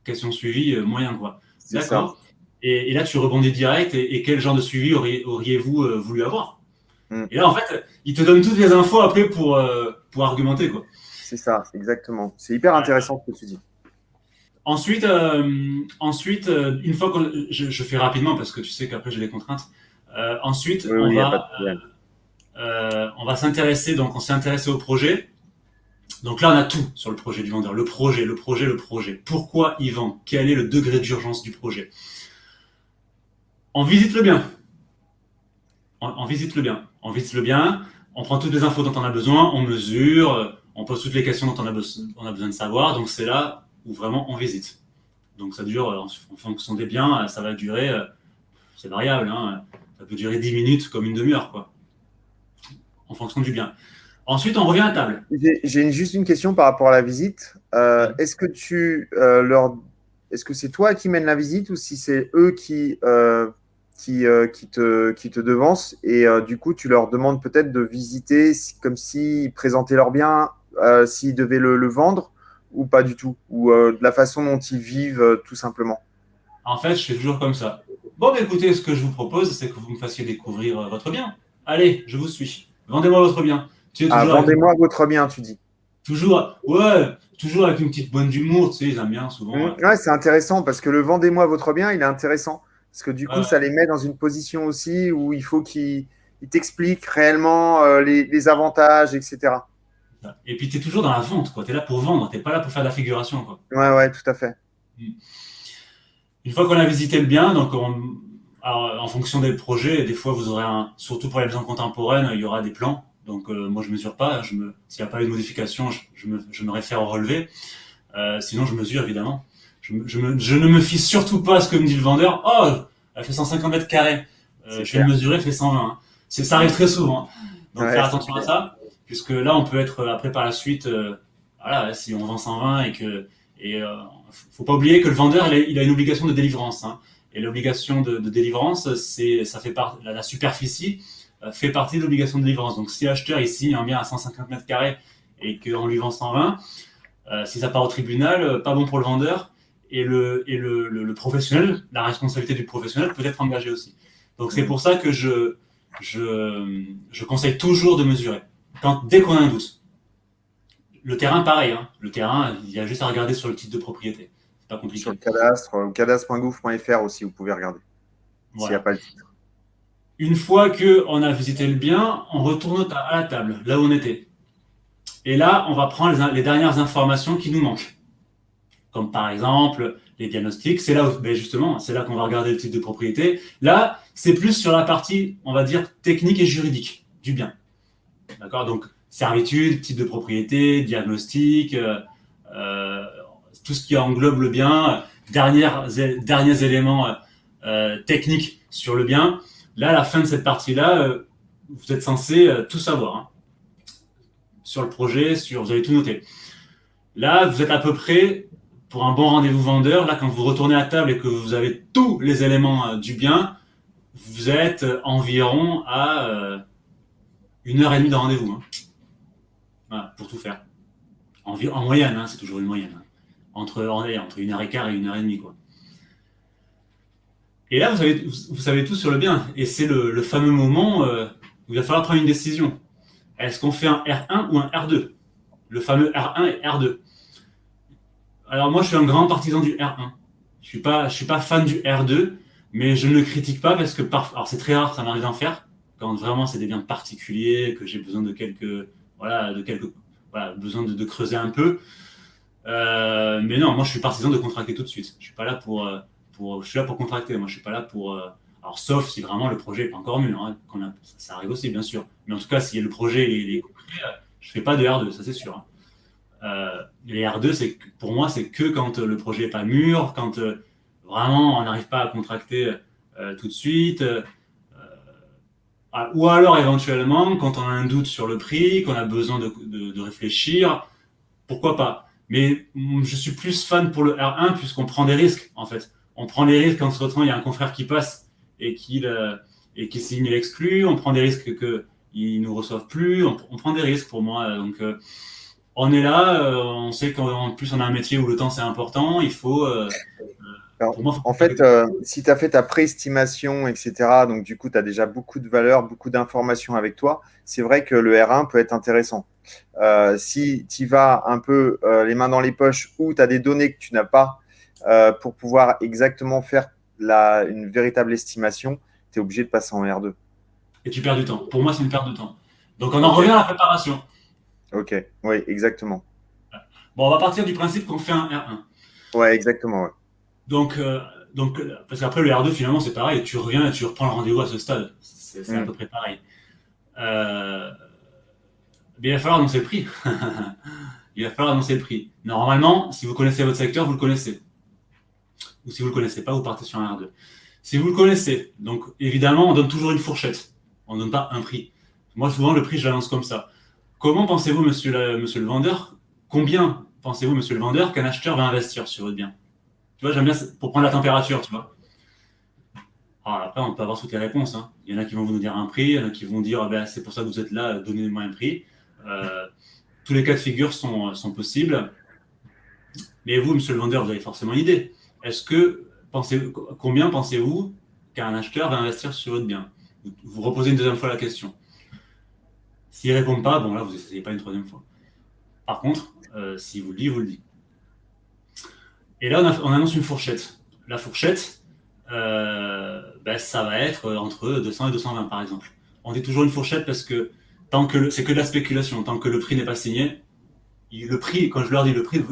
question suivie moyen quoi. D'accord. Et là tu rebondis direct et quel genre de suivi auriez-vous voulu avoir? Et là, en fait, il te donne toutes les infos après pour argumenter, quoi. C'est ça, exactement. C'est hyper intéressant ce que tu dis. Ensuite, une fois que je fais rapidement parce que tu sais qu'après j'ai des contraintes. Ensuite, on va s'intéresser. Donc, on s'est intéressé au projet. Donc là, on a tout sur le projet du vendeur. Le projet. Pourquoi il vend? Quel est le degré d'urgence du projet? On visite le bien. On visite le bien, on prend toutes les infos dont on a besoin, on mesure, on pose toutes les questions dont on a besoin de savoir. Donc c'est là où vraiment on visite. Donc ça dure, en fonction des biens, ça va durer, c'est variable, hein, ça peut durer 10 minutes comme une demi-heure, quoi, en fonction du bien. Ensuite, on revient à table. J'ai juste une question par rapport à la visite. Est-ce que est-ce que c'est toi qui mènes la visite ou si c'est eux qui te devancent et du coup tu leur demandes peut-être de visiter comme s'ils présentaient leur bien, s'ils devaient le vendre ou pas du tout, ou de la façon dont ils vivent tout simplement. En fait, je fais toujours comme ça. Bon, écoutez, ce que je vous propose, c'est que vous me fassiez découvrir votre bien. Allez, je vous suis. Vendez-moi votre bien. Vendez-moi votre bien, tu dis. Toujours avec une petite bonne d'humour, tu sais, ils aiment bien souvent. Ouais, c'est intéressant parce que le vendez-moi votre bien, il est intéressant. Parce que du coup, ça les met dans une position aussi où il faut qu'ils t'expliquent réellement les avantages, etc. Et puis, tu es toujours dans la vente, quoi. Tu es là pour vendre, tu n'es pas là pour faire de la figuration, quoi. Ouais, tout à fait. Une fois qu'on a visité le bien, donc en fonction des projets, des fois, vous aurez surtout pour les maisons contemporaines, il y aura des plans. Donc, moi, je ne mesure pas. S'il n'y a pas eu de modification, je me réfère au relevé. Sinon, je mesure, évidemment. Je ne me fie surtout pas à ce que me dit le vendeur. Oh, elle fait 150 mètres carrés. Je vais le mesurer, elle fait 120. Hein. Ça arrive très souvent. Donc, faire attention à ça. Puisque là, on peut être après par la suite, si on vend 120 faut pas oublier que le vendeur, il a une obligation de délivrance. Hein. Et l'obligation de délivrance, la superficie fait partie de l'obligation de délivrance. Donc, si l'acheteur ici a un bien à 150 mètres carrés et qu'on lui vend 120, si ça part au tribunal, pas bon pour le vendeur. Et le professionnel, la responsabilité du professionnel peut être engagée aussi. Donc, c'est pour ça que je conseille toujours de mesurer. Dès qu'on a un doute. Le terrain, pareil. Hein. Le terrain, il y a juste à regarder sur le titre de propriété. C'est pas compliqué. Sur le cadastre, cadastre.gouv.fr aussi, vous pouvez regarder. S'il n'y a pas le titre. Une fois qu'on a visité le bien, on retourne à la table, là où on était. Et là, on va prendre les dernières informations qui nous manquent. Comme par exemple les diagnostics. C'est là où, justement, c'est là qu'on va regarder le titre de propriété. Là, c'est plus sur la partie, on va dire, technique et juridique du bien. D'accord? Donc, servitude, type de propriété, diagnostic, tout ce qui englobe le bien, derniers éléments techniques sur le bien. Là, à la fin de cette partie-là, vous êtes censé tout savoir. Hein. Sur le projet, vous avez tout noté. Là, vous êtes à peu près, pour un bon rendez-vous vendeur, là, quand vous retournez à table et que vous avez tous les éléments du bien, vous êtes environ à 1h30 de rendez-vous. Hein. Voilà, pour tout faire. En moyenne, hein, c'est toujours une moyenne. Hein. Entre 1h15 et 1h30, quoi. Et là, vous savez tout sur le bien. Et c'est le fameux moment où il va falloir prendre une décision. Est-ce qu'on fait un R1 ou un R2 ? Le fameux R1 et R2. Alors moi, je suis un grand partisan du R1. Je suis pas fan du R2, mais je ne le critique pas parce que alors c'est très rare, ça m'arrive d'en faire quand vraiment c'est des biens particuliers, que j'ai besoin de besoin de creuser un peu. Mais non, moi je suis partisan de contracter tout de suite. Je suis pas là je suis là pour contracter. Moi je suis pas là pour. Alors sauf si vraiment le projet est pas encore mûr, hein, ça arrive aussi bien sûr. Mais en tout cas, si le projet est concret, je fais pas de R2, ça c'est sûr. Les R2, pour moi, c'est que quand le projet est pas mûr, quand vraiment on n'arrive pas à contracter tout de suite. Ou alors éventuellement, quand on a un doute sur le prix, qu'on a besoin de réfléchir, pourquoi pas. Mais je suis plus fan pour le R1 puisqu'on prend des risques, en fait. On prend des risques quand entre-temps, il y a un confrère qui passe et qui signe l'exclu. On prend des risques qu'ils ne nous reçoivent plus. On prend des risques pour moi. Donc, on est là. On sait qu'en plus, on a un métier où le temps, c'est important. Il faut... Alors, en fait, si tu as fait ta préestimation, etc., donc du coup, tu as déjà beaucoup de valeurs, beaucoup d'informations avec toi, c'est vrai que le R1 peut être intéressant. Si tu vas un peu les mains dans les poches ou tu as des données que tu n'as pas pour pouvoir exactement faire une véritable estimation, tu es obligé de passer en R2. Et tu perds du temps. Pour moi, c'est une perte de temps. Donc, on en revient à la préparation. Ok, oui, exactement. Bon, on va partir du principe qu'on fait un R1. Ouais, exactement, ouais. Donc, parce qu'après le R2, finalement, c'est pareil. Tu reviens et tu reprends le rendez-vous à ce stade. C'est à peu près pareil. Mais il va falloir annoncer le prix. Il va falloir annoncer le prix. Normalement, si vous connaissez votre secteur, vous le connaissez. Ou si vous ne le connaissez pas, vous partez sur un R2. Si vous le connaissez, donc évidemment, on donne toujours une fourchette. On ne donne pas un prix. Moi, souvent, le prix, je l'annonce comme ça. Comment pensez-vous, monsieur le vendeur, combien pensez-vous, monsieur le vendeur, qu'un acheteur va investir sur votre bien ? Tu vois, j'aime bien pour prendre la température, tu vois. Alors après, on peut avoir toutes les réponses. Hein. Il y en a qui vont vous dire un prix, il y en a qui vont dire c'est pour ça que vous êtes là, donnez-moi un prix. Tous les cas de figure sont possibles. Mais vous, monsieur le vendeur, vous avez forcément une idée. Combien pensez-vous qu'un acheteur va investir sur votre bien ? Vous reposez une deuxième fois la question. S'il ne répond pas, bon là, vous n'essayez pas une troisième fois. Par contre, s'il vous le dit, vous le dit. Et là, on annonce une fourchette. La fourchette, ça va être entre 200 et 220, par exemple. On dit toujours une fourchette parce que c'est que de la spéculation. Tant que le prix n'est pas signé, le prix, quand je leur dis le prix de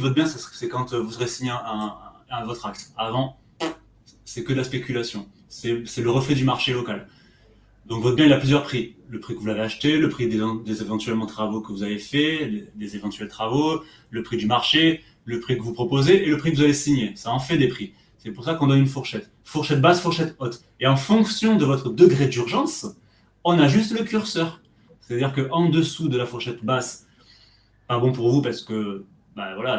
votre bien, c'est quand vous serez signé votre acte. Avant, c'est que de la spéculation. C'est le reflet du marché local. Donc votre bien, il a plusieurs prix. Le prix que vous l'avez acheté, le prix des éventuellement travaux que vous avez fait, des éventuels travaux, le prix du marché, le prix que vous proposez et le prix que vous allez signer. Ça en fait des prix. C'est pour ça qu'on donne une fourchette. Fourchette basse, fourchette haute. Et en fonction de votre degré d'urgence, on ajuste le curseur. C'est-à-dire qu'en dessous de la fourchette basse, pas bon pour vous parce que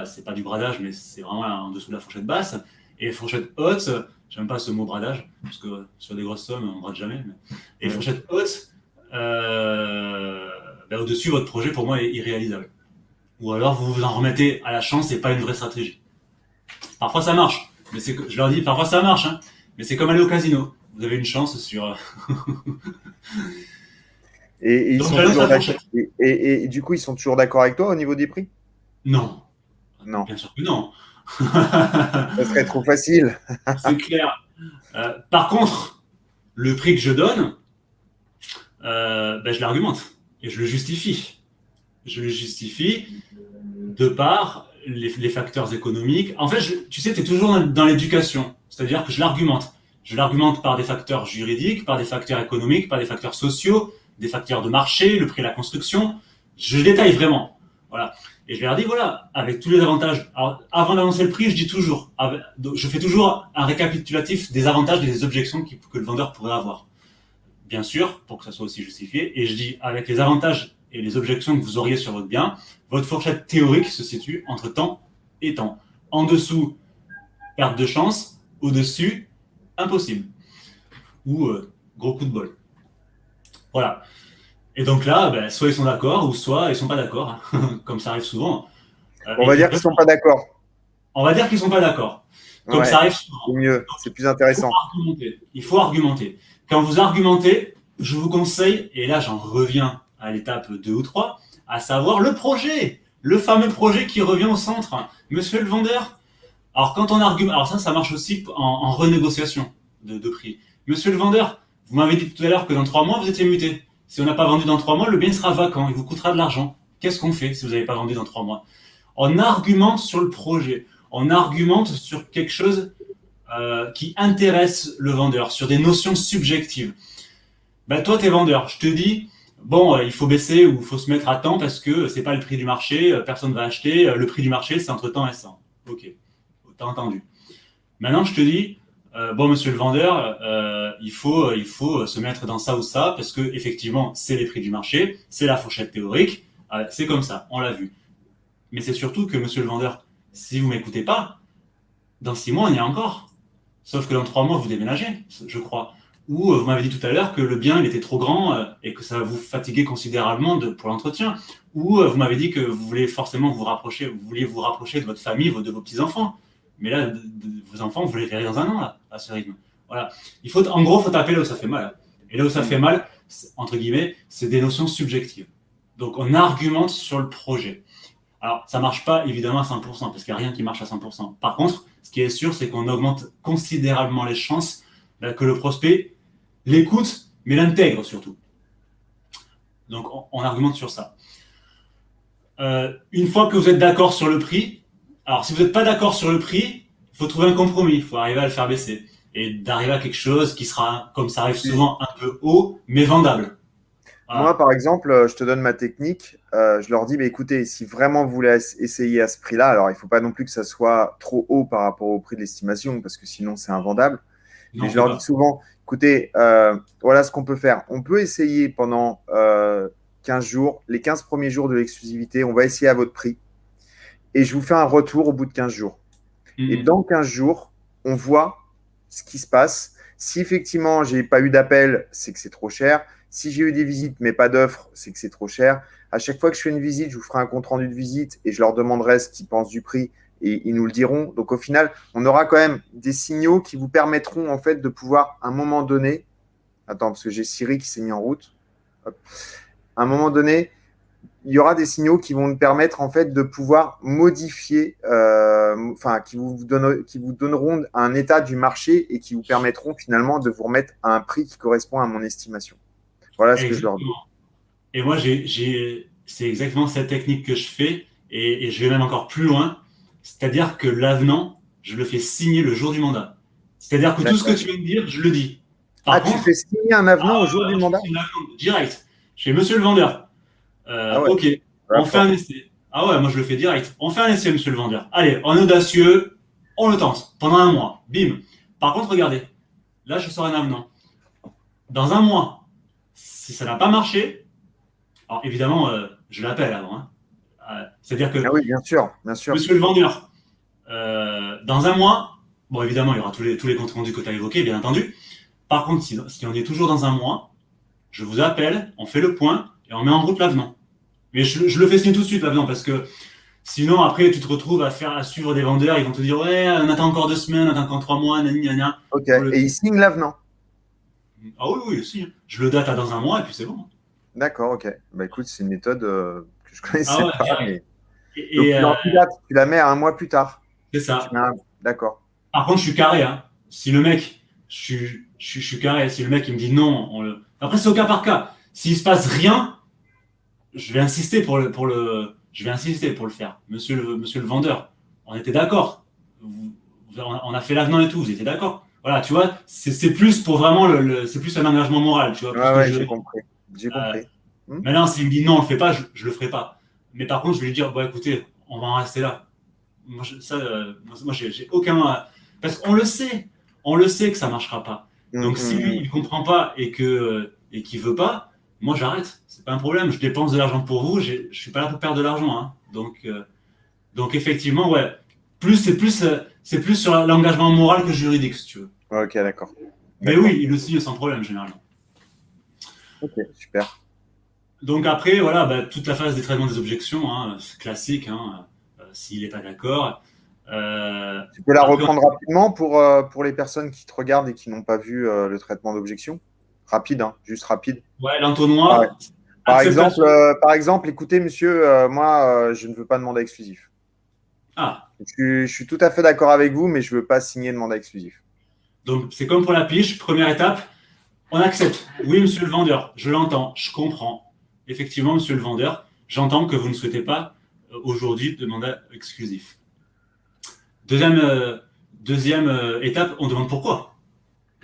c'est pas du bradage, mais c'est vraiment en dessous de la fourchette basse. Et fourchette haute, j'aime pas ce mot bradage, parce que sur des grosses sommes, on brade jamais. Et fourchette haute, au-dessus, votre projet, pour moi, est irréalisable. Ou alors, vous vous en remettez à la chance et pas une vraie stratégie. Parfois, ça marche. Mais je leur dis, parfois, ça marche. Hein, mais c'est comme aller au casino. Vous avez une chance sur... Et du coup, ils sont toujours d'accord avec toi au niveau des prix ? Non. Non. Bien sûr que non. Ça serait trop facile. C'est clair. Par contre, le prix que je donne, je l'argumente et je le justifie. Je le justifie de par les facteurs économiques. En fait, tu sais, tu es toujours dans l'éducation. C'est-à-dire que je l'argumente. Je l'argumente par des facteurs juridiques, par des facteurs économiques, par des facteurs sociaux, des facteurs de marché, le prix de la construction. Je détaille vraiment. Voilà. Et je leur dis, voilà, avec tous les avantages. Alors, avant d'annoncer le prix, je fais toujours un récapitulatif des avantages et des objections que le vendeur pourrait avoir. Bien sûr, pour que ça soit aussi justifié. Et je dis, avec les avantages et les objections que vous auriez sur votre bien, votre fourchette théorique se situe entre temps et temps. En dessous, perte de chance. Au-dessus, impossible. Ou gros coup de bol. Voilà. Et donc là, soit ils sont d'accord, ou soit ils ne sont pas d'accord, hein, comme ça arrive souvent. On va dire qu'ils ne sont pas d'accord. On va dire qu'ils ne sont pas d'accord. Comme ça arrive souvent. C'est mieux, c'est plus intéressant. Il faut argumenter. Quand vous argumentez, je vous conseille, et là j'en reviens à l'étape 2 ou 3, à savoir le projet. Le fameux projet qui revient au centre. Monsieur le vendeur, alors quand on argumente, alors ça marche aussi en renégociation de prix. Monsieur le vendeur, vous m'avez dit tout à l'heure que dans 3 mois, vous étiez muté. Si on n'a pas vendu dans 3 mois, le bien sera vacant, il vous coûtera de l'argent. Qu'est-ce qu'on fait si vous n'avez pas vendu dans 3 mois? On argumente sur le projet, on argumente sur quelque chose qui intéresse le vendeur, sur des notions subjectives. Toi, tu es vendeur, je te dis, il faut baisser ou il faut se mettre à temps parce que c'est pas le prix du marché, personne ne va acheter, le prix du marché, c'est entre temps et 100. Ok, t'as entendu. Maintenant, je te dis, monsieur le vendeur, il faut se mettre dans ça ou ça parce que effectivement, c'est les prix du marché, c'est la fourchette théorique, c'est comme ça, on l'a vu. Mais c'est surtout que, monsieur le vendeur, si vous m'écoutez pas, dans 6 mois, on y est encore. Sauf que dans 3 mois, vous déménagez, je crois. Ou vous m'avez dit tout à l'heure que le bien il était trop grand et que ça va vous fatiguer considérablement pour l'entretien. Ou vous m'avez dit que vous vouliez forcément vous rapprocher de votre famille, de vos petits-enfants. Mais là, vos enfants, vous les verrez dans 1 an, là, à ce rythme. Voilà. En gros, il faut taper là où ça fait mal. Et là où ça fait mal, entre guillemets, c'est des notions subjectives. Donc, on argumente sur le projet. Alors, ça ne marche pas évidemment à 100%, parce qu'il n'y a rien qui marche à 100%. Par contre, ce qui est sûr, c'est qu'on augmente considérablement les chances que le prospect l'écoute, mais l'intègre surtout. Donc, on argumente sur ça. Une fois que vous êtes d'accord sur le prix, alors si vous n'êtes pas d'accord sur le prix, il faut trouver un compromis, il faut arriver à le faire baisser et d'arriver à quelque chose qui sera, comme ça arrive souvent, un peu haut, mais vendable. Voilà. Moi, par exemple, je te donne ma technique. Je leur dis, écoutez, si vraiment vous voulez essayer à ce prix-là, alors il ne faut pas non plus que ça soit trop haut par rapport au prix de l'estimation, parce que sinon, c'est invendable. Non, mais je leur dis souvent, écoutez, voilà ce qu'on peut faire. On peut essayer pendant 15 jours, les 15 premiers jours de l'exclusivité, on va essayer à votre prix. Et je vous fais un retour au bout de 15 jours. Et dans 15 jours, on voit ce qui se passe. Si effectivement, je n'ai pas eu d'appel, c'est que c'est trop cher. Si j'ai eu des visites, mais pas d'offres, c'est que c'est trop cher. À chaque fois que je fais une visite, je vous ferai un compte-rendu de visite et je leur demanderai ce qu'ils pensent du prix et ils nous le diront. Donc, au final, on aura quand même des signaux qui vous permettront en fait de pouvoir, à un moment donné, attends, parce que j'ai Siri qui s'est mis en route. Hop. À un moment donné, il y aura des signaux qui vont nous permettre en fait de pouvoir modifier, qui vous donneront un état du marché et qui vous permettront finalement de vous remettre à un prix qui correspond à mon estimation. Voilà ce que je leur dis. Et moi, c'est exactement cette technique que je fais et je vais même encore plus loin. C'est-à-dire que l'avenant, je le fais signer le jour du mandat. C'est-à-dire que tout ce que tu viens de dire, je le dis. Par contre, tu fais signer un avenant au jour du mandat? Direct. Je fais monsieur le vendeur. Ok, on fait un essai. Ah ouais, moi je le fais direct. On fait un essai, monsieur le vendeur. Allez, on est audacieux, on le tente pendant 1 mois. Bim. Par contre, regardez, là je sors un avenant. Dans 1 mois, si ça n'a pas marché, alors évidemment, je l'appelle avant. C'est-à-dire que. Ah oui, bien sûr, bien sûr. Monsieur le vendeur, dans 1 mois, bon évidemment, il y aura tous les comptes rendus que tu as évoqués, bien entendu. Par contre, si on est toujours dans 1 mois, je vous appelle, on fait le point et on met en route l'avenant. Mais je le fais signer tout de suite, l'avenant, parce que sinon, après, tu te retrouves à suivre des vendeurs, ils vont te dire, ouais, on attend encore 2 semaines, on attend encore 3 mois, nanana. Ok, et ils signent l'avenant? Ah oui, il signe. Je le date à dans 1 mois et puis c'est bon. D'accord, ok. Écoute, c'est une méthode que je ne connaissais pas. Mais... Donc, tu la mets à 1 mois plus tard. C'est ça. D'accord. Par contre, je suis carré. Hein. Si le mec, je suis carré. Si le mec il me dit non, après c'est au cas par cas. S'il se passe rien, je vais insister pour le faire. Monsieur le vendeur, on était d'accord. On a fait l'avenant et tout. Vous étiez d'accord. Voilà, tu vois, c'est plus pour vraiment c'est plus un engagement moral, tu vois. J'ai compris. Maintenant, s'il me dit non, on le fait pas, je le ferai pas. Mais par contre, je vais lui dire, écoutez, on va en rester là. Moi, j'ai aucun. Parce qu'on le sait que ça marchera pas. Donc, si lui, il comprend pas et qu'il veut pas, moi j'arrête. C'est pas un problème. Je dépense de l'argent pour vous. Je suis pas là pour perdre de l'argent. Hein. Donc effectivement, ouais. C'est plus sur l'engagement moral que juridique, si tu veux. Ok, d'accord. Mais oui, il le signe sans problème, généralement. Ok, super. Donc après, voilà, toute la phase des traitements des objections, hein, c'est classique, hein, s'il n'est pas d'accord. Tu peux la reprendre rapidement pour les personnes qui te regardent et qui n'ont pas vu le traitement d'objection? Rapide, hein, juste rapide. Ouais, l'entonnoir. Ouais. Par exemple, écoutez, monsieur, moi, je ne veux pas de mandat exclusif. Ah, Je suis tout à fait d'accord avec vous, mais je ne veux pas signer de mandat exclusif. donc c'est comme pour la pige, première étape, on accepte. Oui, monsieur le vendeur, je l'entends, je comprends. Effectivement, monsieur le vendeur, j'entends que vous ne souhaitez pas aujourd'hui de mandat exclusif. Deuxième étape, on demande pourquoi.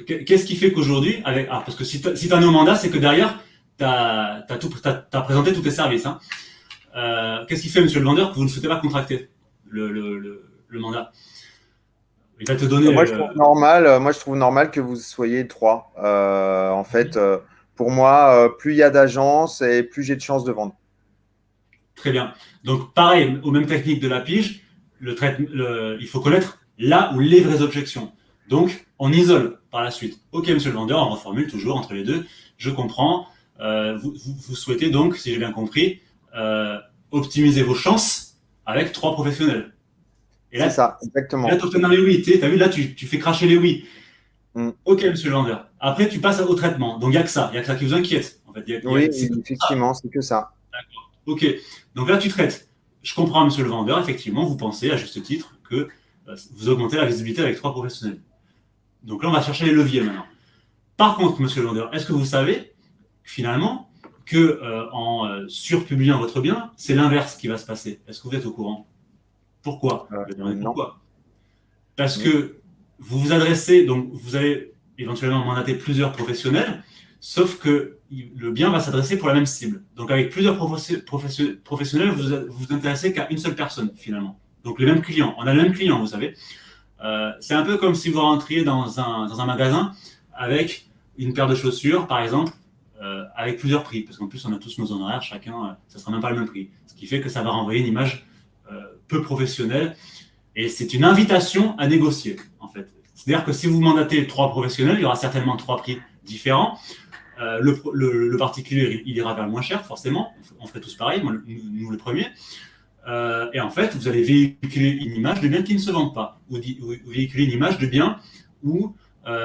Qu'est-ce qui fait qu'aujourd'hui, parce que si tu en es au mandat, c'est que derrière, tu as présenté tous tes services. Hein. Qu'est-ce qui fait, monsieur le vendeur, que vous ne souhaitez pas contracter le mandat? Il va te donner. Moi, je trouve normal que vous soyez 3. En fait, pour moi, plus il y a d'agences et plus j'ai de chances de vendre. Très bien. Donc, pareil, aux mêmes techniques de la pige, il faut connaître là où les vraies objections. Donc, on isole par la suite. Ok, monsieur le vendeur, on reformule toujours entre les deux. Je comprends. Vous souhaitez donc, si j'ai bien compris, optimiser vos chances avec 3 professionnels. Et là, c'est ça, exactement. Et là, tu obtiens les oui. Tu as vu, là, tu fais cracher les oui. Ok, monsieur le vendeur. Après, tu passes au traitement. Donc, il n'y a que ça. Il n'y a que ça qui vous inquiète. En fait, oui, effectivement, c'est que ça. D'accord. Ok. Donc là, tu traites. Je comprends, monsieur le vendeur. Effectivement, vous pensez, à juste titre, que vous augmentez la visibilité avec 3 professionnels. Donc là, on va chercher les leviers maintenant. Par contre, monsieur le vendeur, est-ce que vous savez, finalement, que en surpubliant votre bien, c'est l'inverse qui va se passer? Est-ce que vous êtes au courant? Pourquoi? Pourquoi? Parce que vous vous adressez, donc vous allez éventuellement mandater plusieurs professionnels, sauf que le bien va s'adresser pour la même cible. Donc avec plusieurs professionnels, vous vous intéressez qu'à une seule personne finalement. Donc les mêmes clients. On a le même client, vous savez. C'est un peu comme si vous rentriez dans un magasin avec une paire de chaussures, par exemple, avec plusieurs prix. Parce qu'en plus, on a tous nos honoraires, chacun, ça ne sera même pas le même prix. Ce qui fait que ça va renvoyer une image peu professionnelle. Et c'est une invitation à négocier, en fait. C'est-à-dire que si vous mandatez 3 professionnels, il y aura certainement 3 prix différents. Le particulier, il ira vers le moins cher, forcément. On ferait tous pareil, nous le premier. Et en fait, vous allez véhiculer une image de biens qui ne se vendent pas, ou véhiculer une image de biens où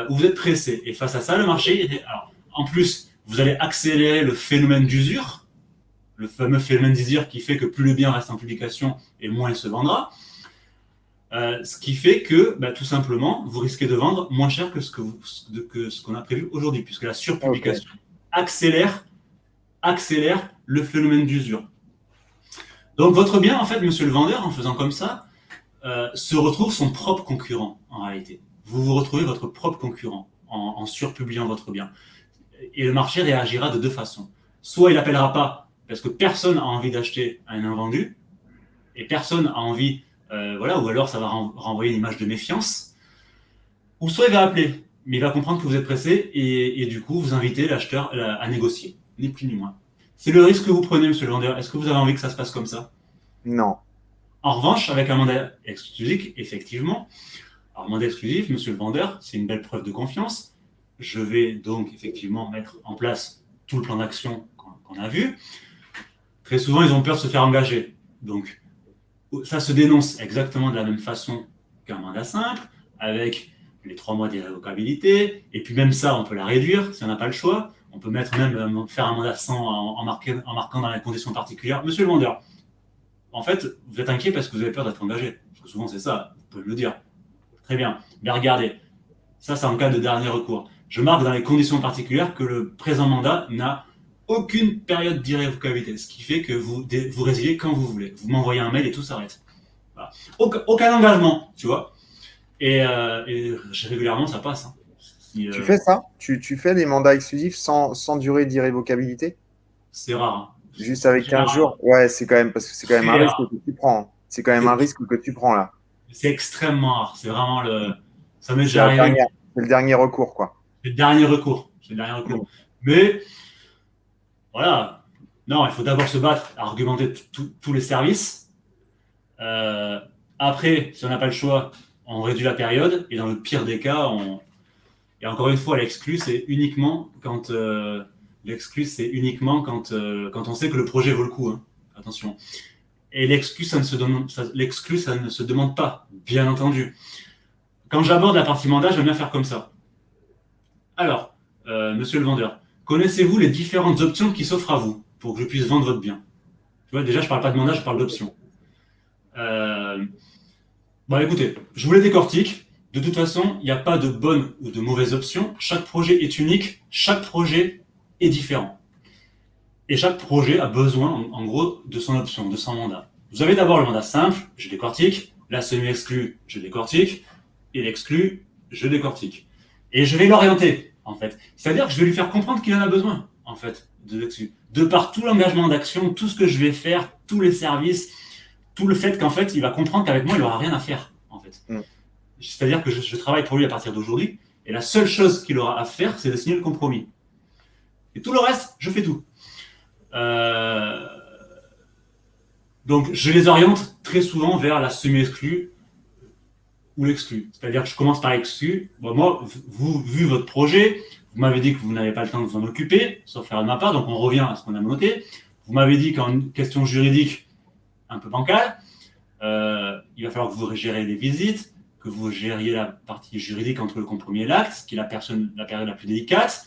vous êtes pressé. Et face à ça, le marché, alors, en plus, vous allez accélérer le phénomène d'usure, le fameux phénomène d'usure qui fait que plus le bien reste en publication et moins il se vendra. Ce qui fait que, tout simplement, vous risquez de vendre moins cher que ce qu'on a prévu aujourd'hui, puisque la surpublication accélère le phénomène d'usure. Donc, votre bien, en fait, monsieur le vendeur, en faisant comme ça, se retrouve son propre concurrent, en réalité. Vous vous retrouvez votre propre concurrent en surpubliant votre bien. Et le marché réagira de 2 façons. Soit il n'appellera pas, parce que personne n'a envie d'acheter un invendu, et personne n'a envie, ou alors ça va renvoyer une image de méfiance, ou soit il va appeler, mais il va comprendre que vous êtes pressé, et du coup, vous invitez l'acheteur à négocier, ni plus ni moins. C'est le risque que vous prenez, monsieur le vendeur. Est-ce que vous avez envie que ça se passe comme ça? Non. En revanche, avec un mandat exclusif, effectivement, alors mandat exclusif, monsieur le vendeur, c'est une belle preuve de confiance. Je vais donc effectivement mettre en place tout le plan d'action qu'on a vu. Très souvent, ils ont peur de se faire engager. Donc, ça se dénonce exactement de la même façon qu'un mandat simple, avec les 3 mois d'irrévocabilité. Et puis même ça, on peut la réduire si on n'a pas le choix. On peut faire un mandat sans en marquant dans les conditions particulières. Monsieur le vendeur, en fait, vous êtes inquiet parce que vous avez peur d'être engagé. Parce que souvent, c'est ça, vous pouvez me le dire. Très bien. Mais regardez, ça, c'est en cas de dernier recours. Je marque dans les conditions particulières que le présent mandat n'a aucune période d'irrévocabilité, ce qui fait que vous résiliez quand vous voulez. Vous m'envoyez un mail et tout s'arrête. Voilà. Aucun engagement, tu vois. Et régulièrement, ça passe. Hein. Tu fais ça? Tu fais des mandats exclusifs sans durée d'irrévocabilité? C'est rare. Hein. Juste avec 15 jours? Ouais, c'est quand même, parce que c'est quand même un risque que tu prends. C'est quand même un risque que tu prends là. C'est extrêmement rare. C'est vraiment ça m'est déjà arrivé. C'est le dernier recours, quoi. C'est le dernier recours. Mais voilà. Non, il faut d'abord se battre, argumenter tous les services. Après, si on n'a pas le choix, on réduit la période. Et dans le pire des cas, et encore une fois, l'exclu, c'est uniquement quand on sait que le projet vaut le coup. Hein. Attention. Et l'exclu, ça ne se demande pas, bien entendu. Quand j'aborde la partie mandat, j'aime bien faire comme ça. Alors, monsieur le vendeur, connaissez-vous les différentes options qui s'offrent à vous pour que je puisse vendre votre bien? Tu vois, déjà, je ne parle pas de mandat, je parle d'options. Écoutez, je vous les décortique. De toute façon, il n'y a pas de bonne ou de mauvaise option. Chaque projet est unique, chaque projet est différent. Et chaque projet a besoin, en gros, de son option, de son mandat. Vous avez d'abord le mandat simple, je décortique. La semi-exclue, je décortique. Et l'exclu, je décortique. Et je vais l'orienter, en fait. C'est-à-dire que je vais lui faire comprendre qu'il en a besoin, en fait, de l'exclu. De par tout l'engagement d'action, tout ce que je vais faire, tous les services, tout le fait qu'en fait, il va comprendre qu'avec moi, il n'aura rien à faire, en fait. C'est-à-dire que je travaille pour lui à partir d'aujourd'hui, et la seule chose qu'il aura à faire, c'est de signer le compromis. Et tout le reste, je fais tout. Donc, je les oriente très souvent vers la semi-exclue ou l'exclu. C'est-à-dire que je commence par l'exclu. Bon, moi, vu votre projet, vous m'avez dit que vous n'avez pas le temps de vous en occuper, sauf faire de ma part, donc on revient à ce qu'on a noté. Vous m'avez dit qu'en question juridique, un peu bancale, il va falloir que vous gériez les visites, que vous gériez la partie juridique entre le compromis et l'acte, qui est la période la plus délicate.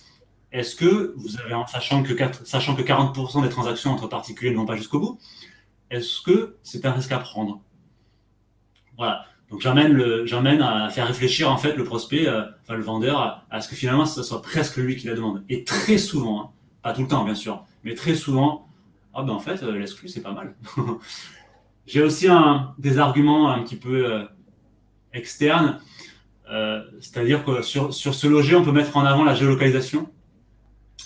Est-ce que vous avez, sachant que 40% des transactions entre particuliers ne vont pas jusqu'au bout, est-ce que c'est un risque à prendre? Voilà. Donc j'emmène à faire réfléchir en fait le prospect, le vendeur, à ce que finalement ce soit presque lui qui la demande. Et très souvent, hein, pas tout le temps bien sûr, mais très souvent, en fait l'exclu c'est pas mal. J'ai aussi des arguments un petit peu externes, c'est-à-dire que sur ce loger on peut mettre en avant la géolocalisation.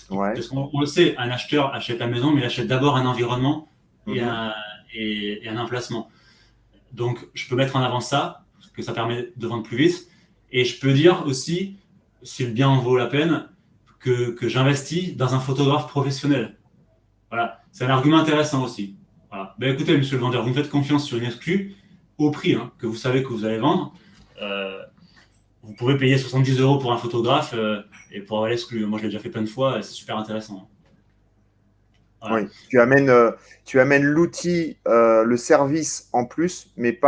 Ouais. Parce qu'on le sait, un acheteur achète la maison, mais il achète d'abord un environnement et un emplacement. Donc, je peux mettre en avant ça, parce que ça permet de vendre plus vite. Et je peux dire aussi, si le bien en vaut la peine, que j'investis dans un photographe professionnel. Voilà, c'est un argument intéressant aussi. Voilà. Écoutez, monsieur le vendeur, vous me faites confiance sur une exclue au prix que vous savez que vous allez vendre. Vous pouvez payer 70 € pour un photographe et pour avoir l'exclu. Moi, je l'ai déjà fait plein de fois et c'est super intéressant. Voilà. Oui, tu amènes l'outil, le service en plus, mais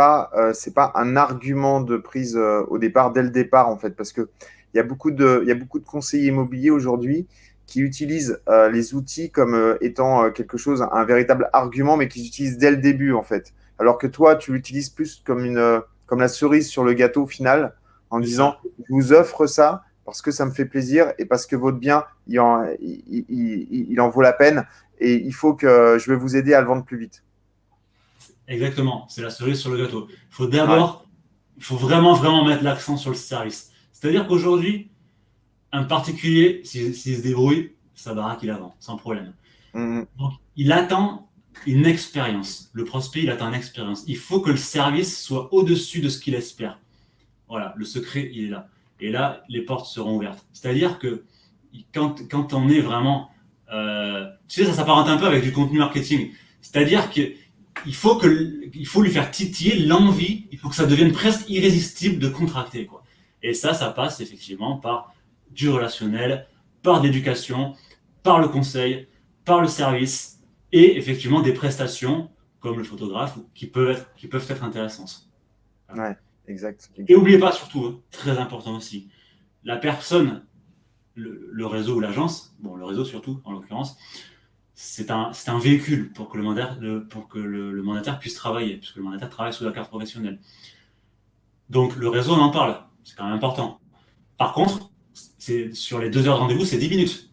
c'est pas un argument de prise au départ, dès le départ en fait, parce que il y a beaucoup de conseillers immobiliers aujourd'hui qui utilisent les outils comme étant quelque chose, un véritable argument, mais qu'ils utilisent dès le début en fait. Alors que toi, tu l'utilises plus comme la cerise sur le gâteau final, en disant je vous offre ça parce que ça me fait plaisir et parce que votre bien il en vaut la peine. Et il faut que je vais vous aider à le vendre plus vite. Exactement, c'est la cerise sur le gâteau. Il faut vraiment mettre l'accent sur le service. C'est-à-dire qu'aujourd'hui, un particulier, s'il se débrouille, sa baraque, il la vend, sans problème. Donc, il attend une expérience. Le prospect, il attend une expérience. Il faut que le service soit au-dessus de ce qu'il espère. Voilà, le secret, il est là. Et là, les portes seront ouvertes. C'est-à-dire que quand on est vraiment... tu sais, ça s'apparente un peu avec du contenu marketing. C'est-à-dire qu'il faut lui faire titiller l'envie, il faut que ça devienne presque irrésistible de contracter, quoi. Et ça passe effectivement par du relationnel, par l'éducation, par le conseil, par le service et effectivement des prestations comme le photographe qui peuvent être intéressantes. Ouais, exact. Et n'oubliez pas surtout, très important aussi, la personne, le réseau ou l'agence, le réseau surtout en l'occurrence, c'est un véhicule pour que le mandataire puisse travailler, puisque le mandataire travaille sous la carte professionnelle. Donc le réseau, on en parle, c'est quand même important. Par contre, sur les 2 heures de rendez-vous, c'est 10 minutes.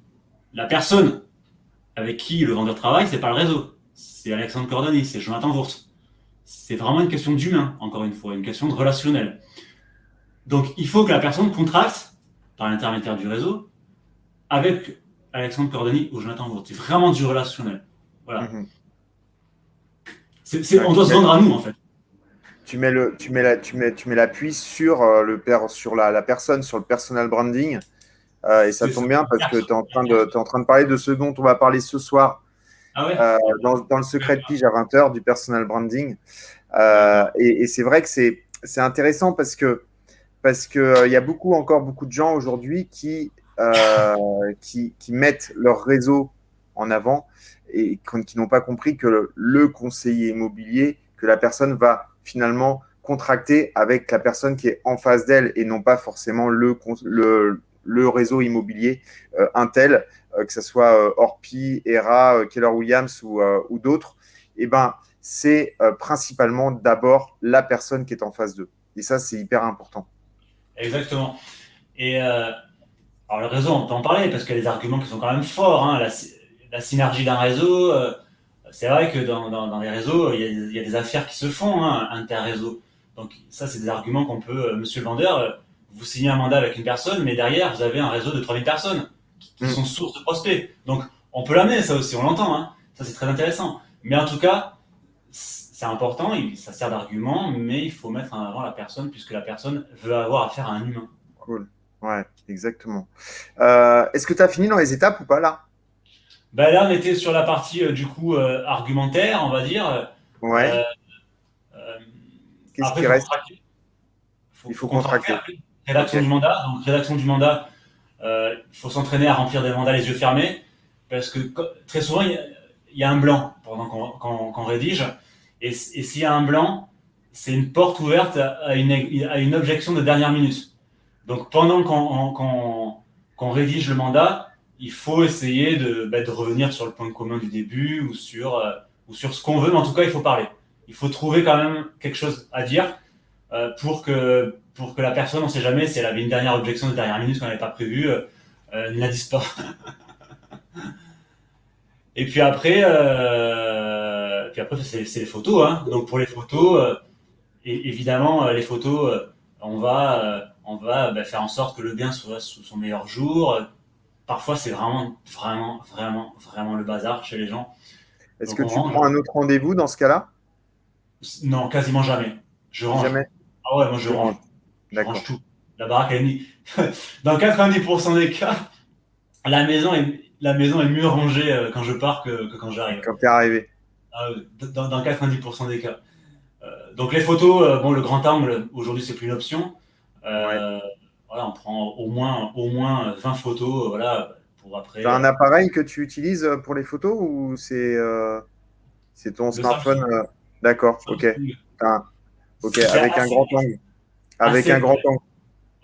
La personne avec qui le vendeur travaille, c'est pas le réseau, c'est Alexandre Cordani, c'est Jonathan Wurtz. C'est vraiment une question d'humain, encore une fois, une question de relationnel. Donc il faut que la personne contracte par l'intermédiaire du réseau avec Alexandre Cordani ou Jonathan Wurtz. C'est vraiment du relationnel. Voilà. On doit se vendre à nous, en fait. Tu mets l'appui sur la personne, sur le personal branding. Et ça C'est ça. tombe bien parce que tu es en train de parler de ce dont on va parler ce soir Ah ouais? dans le secret de pige à 20h du personal branding. D'accord. Et c'est vrai que c'est intéressant parce que y a encore beaucoup de gens aujourd'hui qui mettent leur réseau en avant et qui n'ont pas compris que le conseiller immobilier, que la personne va finalement contracter avec la personne qui est en face d'elle et non pas forcément le réseau immobilier Intel, que ce soit Orpi, ERA, Keller Williams ou d'autres. Et ben, c'est principalement d'abord la personne qui est en face d'eux. Et ça, c'est hyper important. Exactement. Et alors le réseau, on peut en parler parce qu'il y a des arguments qui sont quand même forts. Hein. La synergie d'un réseau, c'est vrai que dans les réseaux, il y a des affaires qui se font, hein, inter-réseau. Donc ça, c'est des arguments qu'on peut, monsieur le vendeur, vous signez un mandat avec une personne, mais derrière, vous avez un réseau de 3000 personnes qui sont source de prospects. Donc on peut l'amener, ça aussi, on l'entend. Hein. Ça, c'est très intéressant. Mais en tout cas, c'est important, ça sert d'argument, mais il faut mettre en avant la personne puisque la personne veut avoir affaire à un humain. Cool. Ouais, exactement. Est-ce que tu as fini dans les étapes ou pas là? Ben là, on était sur la partie du coup argumentaire, on va dire. Ouais. Euh, euh, Qu'est-ce Après, qui il faut reste? contracter. Il faut Contracter contracter. après. Ok. Rédaction du mandat. Donc, rédaction du mandat, il faut s'entraîner à remplir des mandats les yeux fermés parce que très souvent, il y a un blanc pendant qu'on rédige. Et s'il y a un blanc, c'est une porte ouverte à une objection de dernière minute. Donc, pendant qu'on rédige le mandat, il faut essayer de revenir sur le point commun du début ou sur ce qu'on veut, mais en tout cas, il faut parler. Il faut trouver quand même quelque chose à dire pour que la personne, on ne sait jamais si elle avait une dernière objection de dernière minute qu'on n'avait pas prévue, ne la dise pas. Et puis après c'est les photos. Hein. Donc pour les photos, évidemment, les photos, on va faire en sorte que le bien soit sous son meilleur jour. Parfois, c'est vraiment le bazar chez les gens. Est-ce Donc que on tu range. prends un autre rendez-vous dans ce cas-là? Non, quasiment jamais. Je range. Jamais? Ah ouais, moi je Tu range. rentres. Je range D'accord. tout. La baraque, elle est mise. Dans 90% des cas, la maison est mieux rangée quand je pars que quand j'arrive. Quand tu es arrivé. Dans 90% des cas. Donc les photos, bon, le grand angle, aujourd'hui, c'est plus une option. Ouais. Voilà, on prend au moins 20 photos, voilà, pour Tu après. as un appareil que tu utilises pour les photos ou c'est ton Le smartphone Samsung, D'accord, ok. Samsung, Ok, c'est avec un grand angle. Avec un assez, grand angle.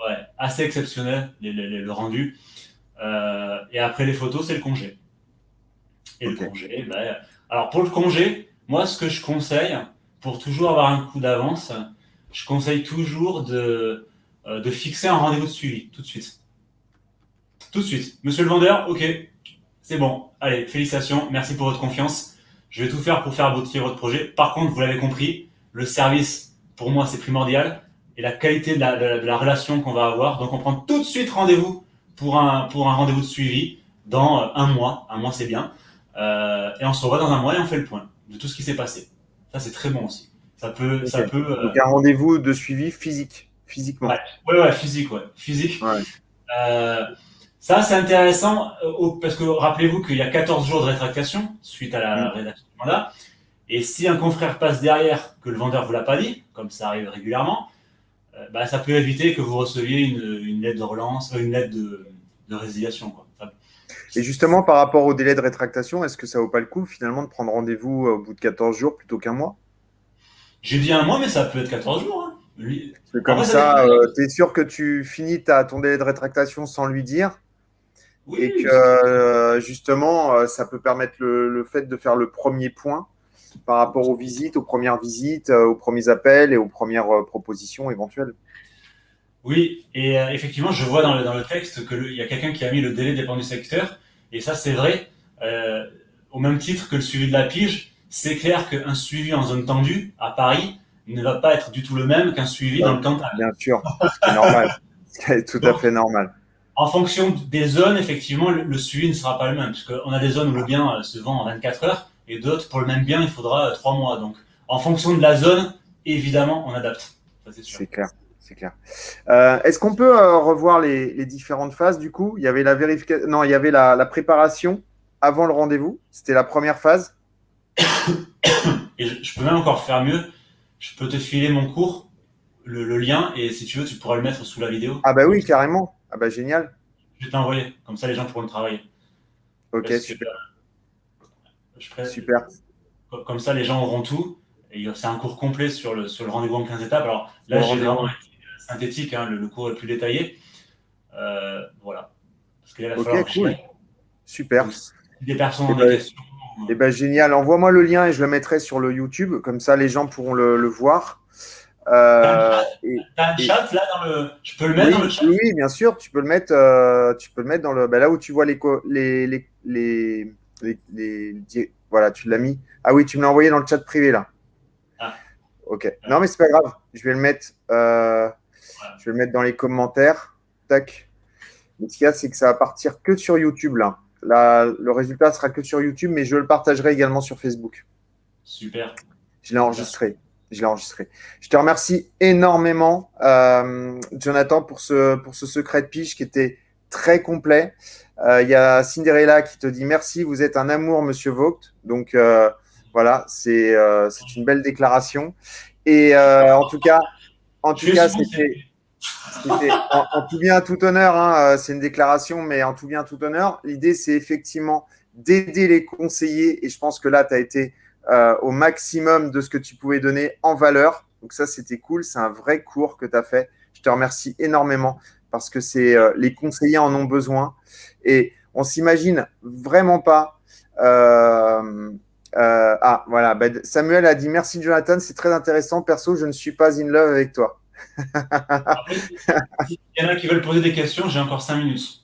ouais, assez exceptionnel, le rendu. Et après les photos, c'est le congé. Et le Ok. congé, ben, alors pour le congé, moi, ce que je conseille, pour toujours avoir un coup d'avance, je conseille toujours de fixer un rendez-vous de suivi, tout de suite. Tout de suite. Monsieur le vendeur, ok, c'est bon. Allez, félicitations, merci pour votre confiance. Je vais tout faire pour faire aboutir votre projet. Par contre, vous l'avez compris, le service, pour moi, c'est primordial. Et la qualité de la relation qu'on va avoir. Donc, on prend tout de suite rendez-vous pour un rendez-vous de suivi dans un mois. Un mois, c'est bien. Et on se revoit dans un mois et on fait le point de tout ce qui s'est passé. Ça, c'est très bon aussi. Ok. Ça peut. Donc un rendez-vous de suivi physiquement. Ouais, ouais, physique, ouais. Physique. Ouais. Euh, Ça, c'est intéressant parce que rappelez-vous qu'il y a 14 jours de rétractation suite à la Mm. rédaction du mandat. Et si un confrère passe derrière que le vendeur ne vous l'a pas dit, comme ça arrive régulièrement, bah, ça peut éviter que vous receviez une lettre de relance, une lettre de résiliation. Quoi. Et justement, par rapport au délai de rétractation, est-ce que ça vaut pas le coup finalement de prendre rendez-vous au bout de 14 jours plutôt qu'un mois? J'ai dit un mois, mais ça peut être 14 jours. Hein. C'est comme Après, ça dépend. ça, tu es sûr que tu finis ton délai de rétractation sans lui dire Oui, et que oui, justement, ça peut permettre le fait de faire le premier point par rapport aux visites, aux premières visites, aux premiers appels et aux premières propositions éventuelles. oui, et effectivement, je vois dans le texte qu'il y a quelqu'un qui a mis le délai dépend du secteur, et ça c'est vrai, euh, au même titre que le suivi de la pige, c'est clair qu'un suivi en zone tendue, à Paris, ne va pas être du tout le même qu'un suivi dans Ouais, le Cantal. bien sûr, ce qui est normal, ce qui est tout à Donc, fait normal. en fonction des zones, effectivement, le suivi ne sera pas le même, puisqu'on a des zones où le bien se vend en 24 heures, et d'autres, pour le même bien, il faudra 3 mois. Donc, en fonction de la zone, évidemment, on adapte. Ça c'est sûr. C'est clair, c'est clair. Est-ce qu'on peut revoir les différentes phases du coup? Il y avait la vérification, non, il y avait la préparation avant le rendez-vous. C'était la première phase. Et je peux même encore faire mieux. Je peux te filer mon cours, le lien, et si tu veux, tu pourras le mettre sous la vidéo. Ah bah Comme oui, ça, carrément. Ah bah génial. je vais t'envoyer. Comme ça, les gens pourront le travailler. Ok, Parce que super, je pré- super. comme ça, les gens auront tout. Et c'est un cours complet sur le rendez-vous en 15 étapes. Alors Sur là, le j'ai vraiment rendez-vous. été synthétique, hein, le cours est plus détaillé. Voilà. Parce qu'il va Ok, falloir que j'y cool, aille. Donc, super. si des personnes Et ont des ben, questions, et ben génial. Envoie-moi le lien et je le mettrai sur le YouTube. Comme ça, les gens pourront le voir. t'as un Euh, chat, et, t'as un et- chat là dans le. Je peux le mettre dans le oui, chat? oui, oui, bien sûr. Tu peux le mettre dans le, ben là où tu vois voilà, tu l'as mis. Ah oui, tu me l'as envoyé dans le chat privé là. Ah, Ok. Non, mais c'est pas grave. voilà. Je vais le mettre dans les commentaires. Tac. Mais ce qu'il y a, c'est que ça va partir que sur YouTube là. Là, le résultat sera que sur YouTube, mais je le partagerai également sur Facebook. Super. Je l'ai Super. enregistré. Je l'ai enregistré. Je te remercie énormément, Jonathan, pour ce secret de pige qui était très complet. Il y a Cinderella qui te dit merci, vous êtes un amour, monsieur Vogt. Donc voilà, c'est une belle déclaration. Et en Je tout fais cas, souvent ces. c'était en tout bien, tout honneur. Hein, c'est une déclaration, mais en tout bien, tout honneur. L'idée, c'est effectivement d'aider les conseillers. Et je pense que là, tu as été au maximum de ce que tu pouvais donner en valeur. Donc ça, c'était cool. C'est un vrai cours que tu as fait. Je te remercie énormément parce que les conseillers en ont besoin. Et on s'imagine vraiment pas. Voilà. Ben, Samuel a dit merci, Jonathan. C'est très intéressant. Perso, je ne suis pas in love avec toi. Après, s'il y en a qui veulent poser des questions, j'ai encore 5 minutes.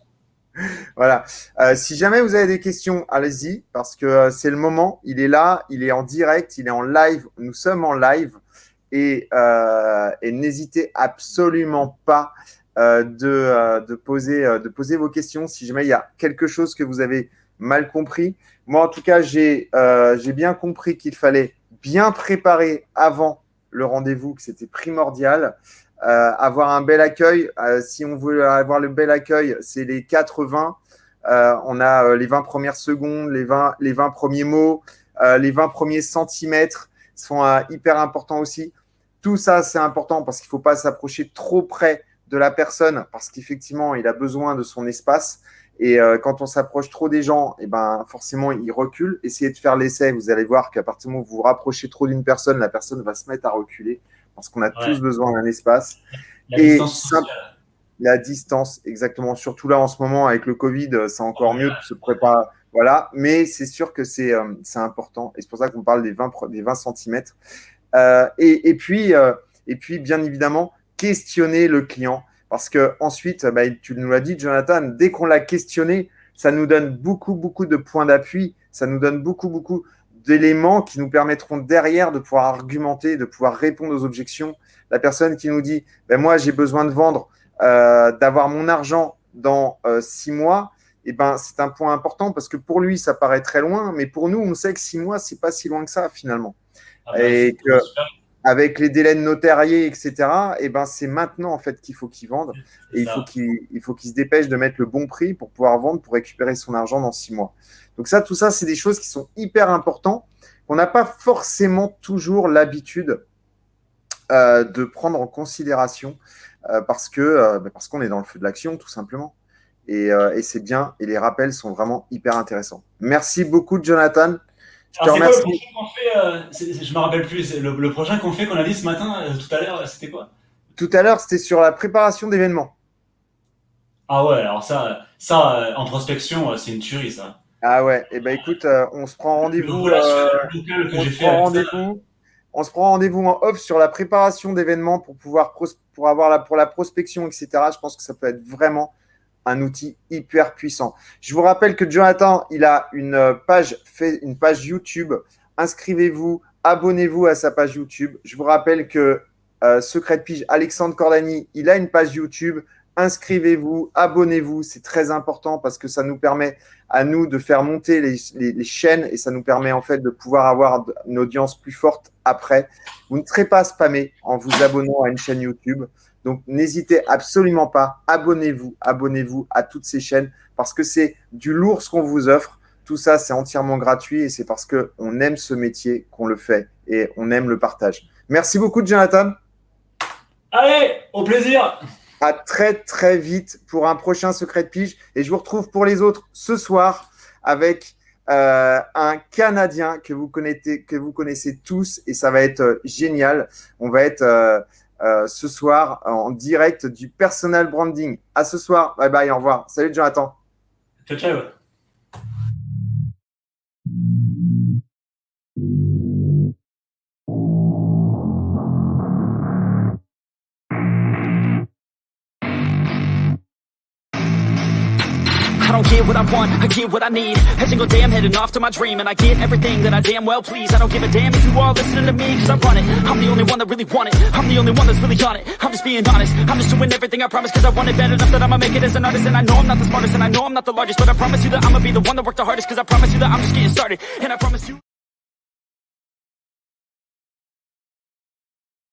Voilà. Si jamais vous avez des questions, allez-y, parce que c'est le moment. Il est là, il est en direct, il est en live. Nous sommes en live. Et n'hésitez absolument pas de poser vos questions si jamais il y a quelque chose que vous avez mal compris. Moi, en tout cas, j'ai bien compris qu'il fallait bien préparer avant le rendez-vous, que c'était primordial. Avoir un bel accueil. Si on veut avoir le bel accueil, c'est les 4-20. On a les 20 premières secondes, les 20 premiers mots, les 20 premiers centimètres sont hyper importants aussi. Tout ça, c'est important parce qu'il ne faut pas s'approcher trop près de la personne parce qu'effectivement, il a besoin de son espace. Et quand on s'approche trop des gens, et ben, forcément, il recule. Essayez de faire l'essai. Vous allez voir qu'à partir du moment où vous vous rapprochez trop d'une personne, la personne va se mettre à reculer parce qu'on a Ouais. tous besoin d'un espace. La Et distance sociale. la distance, exactement. Surtout là, en ce moment, avec le Covid, c'est encore Oh mieux là de se préparer. Voilà. Mais c'est sûr que c'est important. Et c'est pour ça qu'on parle des 20 centimètres. Euh, et, et, puis, euh, et puis, bien évidemment, questionner le client. Parce que ensuite, bah, tu nous l'as dit, Jonathan, dès qu'on l'a questionné, ça nous donne beaucoup, beaucoup de points d'appui. Ça nous donne beaucoup, beaucoup d'éléments qui nous permettront derrière de pouvoir argumenter, de pouvoir répondre aux objections. La personne qui nous dit, ben moi, j'ai besoin de vendre, d'avoir mon argent dans 6 mois, eh ben, c'est un point important parce que pour lui, ça paraît très loin, mais pour nous, on sait que 6 mois, c'est pas si loin que ça finalement. Ah bah, Et c'est que super. avec les délais de notariés, etc., eh ben, c'est maintenant en fait qu'il faut qu'il vende C'est et ça. il faut qu'il se dépêche de mettre le bon prix pour pouvoir vendre, pour récupérer son argent dans 6 mois. Donc ça, tout ça, c'est des choses qui sont hyper importantes, qu'on n'a pas forcément toujours l'habitude de prendre en considération parce qu'on est dans le feu de l'action, tout simplement. Et c'est bien, et les rappels sont vraiment hyper intéressants. Merci beaucoup, Jonathan. Je te Alors, c'est quoi le remercie. prochain qu'on fait je me rappelle plus. Le prochain qu'on fait, qu'on a dit ce matin, tout à l'heure, c'était quoi? Tout à l'heure, c'était sur la préparation d'événements. Ah ouais, alors en prospection, c'est une tuerie, ça. Ah ouais, et ben écoute, on se prend Le rendez-vous, relationnel local que on j'ai se fait prend avec ça. rendez-vous, on se prend rendez-vous en off sur la préparation d'événements pour pouvoir pour avoir pour la prospection, etc. Je pense que ça peut être vraiment un outil hyper puissant. Je vous rappelle que Jonathan, il a une page YouTube. Inscrivez-vous, abonnez-vous à sa page YouTube. Je vous rappelle que Secret de Pige, Alexandre Cordani, il a une page YouTube. Inscrivez-vous, abonnez-vous, c'est très important parce que ça nous permet à nous de faire monter les chaînes et ça nous permet en fait de pouvoir avoir une audience plus forte après. Vous ne serez pas spammé en vous abonnant à une chaîne YouTube. Donc, n'hésitez absolument pas. Abonnez-vous à toutes ces chaînes parce que c'est du lourd ce qu'on vous offre. Tout ça, c'est entièrement gratuit et c'est parce qu'on aime ce métier qu'on le fait et on aime le partage. Merci beaucoup, Jonathan. Allez, au plaisir. À très, très vite pour un prochain Secret de Pige. Et je vous retrouve pour les autres ce soir avec un Canadien que vous connaissez tous et ça va être génial. On va être ce soir en direct du personal branding. À ce soir. Bye bye, au revoir. Salut, Jonathan. Ciao, ciao. I don't get what I want, I get what I need. Every single day I'm heading off to my dream, and I get everything that I damn well please. I don't give a damn if you all listening to me, cause I run it. I'm the only one that really want it. I'm the only one that's really on it. I'm just being honest. I'm just doing everything I promise, cause I want it bad enough that I'ma make it as an artist. And I know I'm not the smartest, and I know I'm not the largest, but I promise you that I'ma be the one that worked the hardest, cause I promise you that I'm just getting started. And I promise you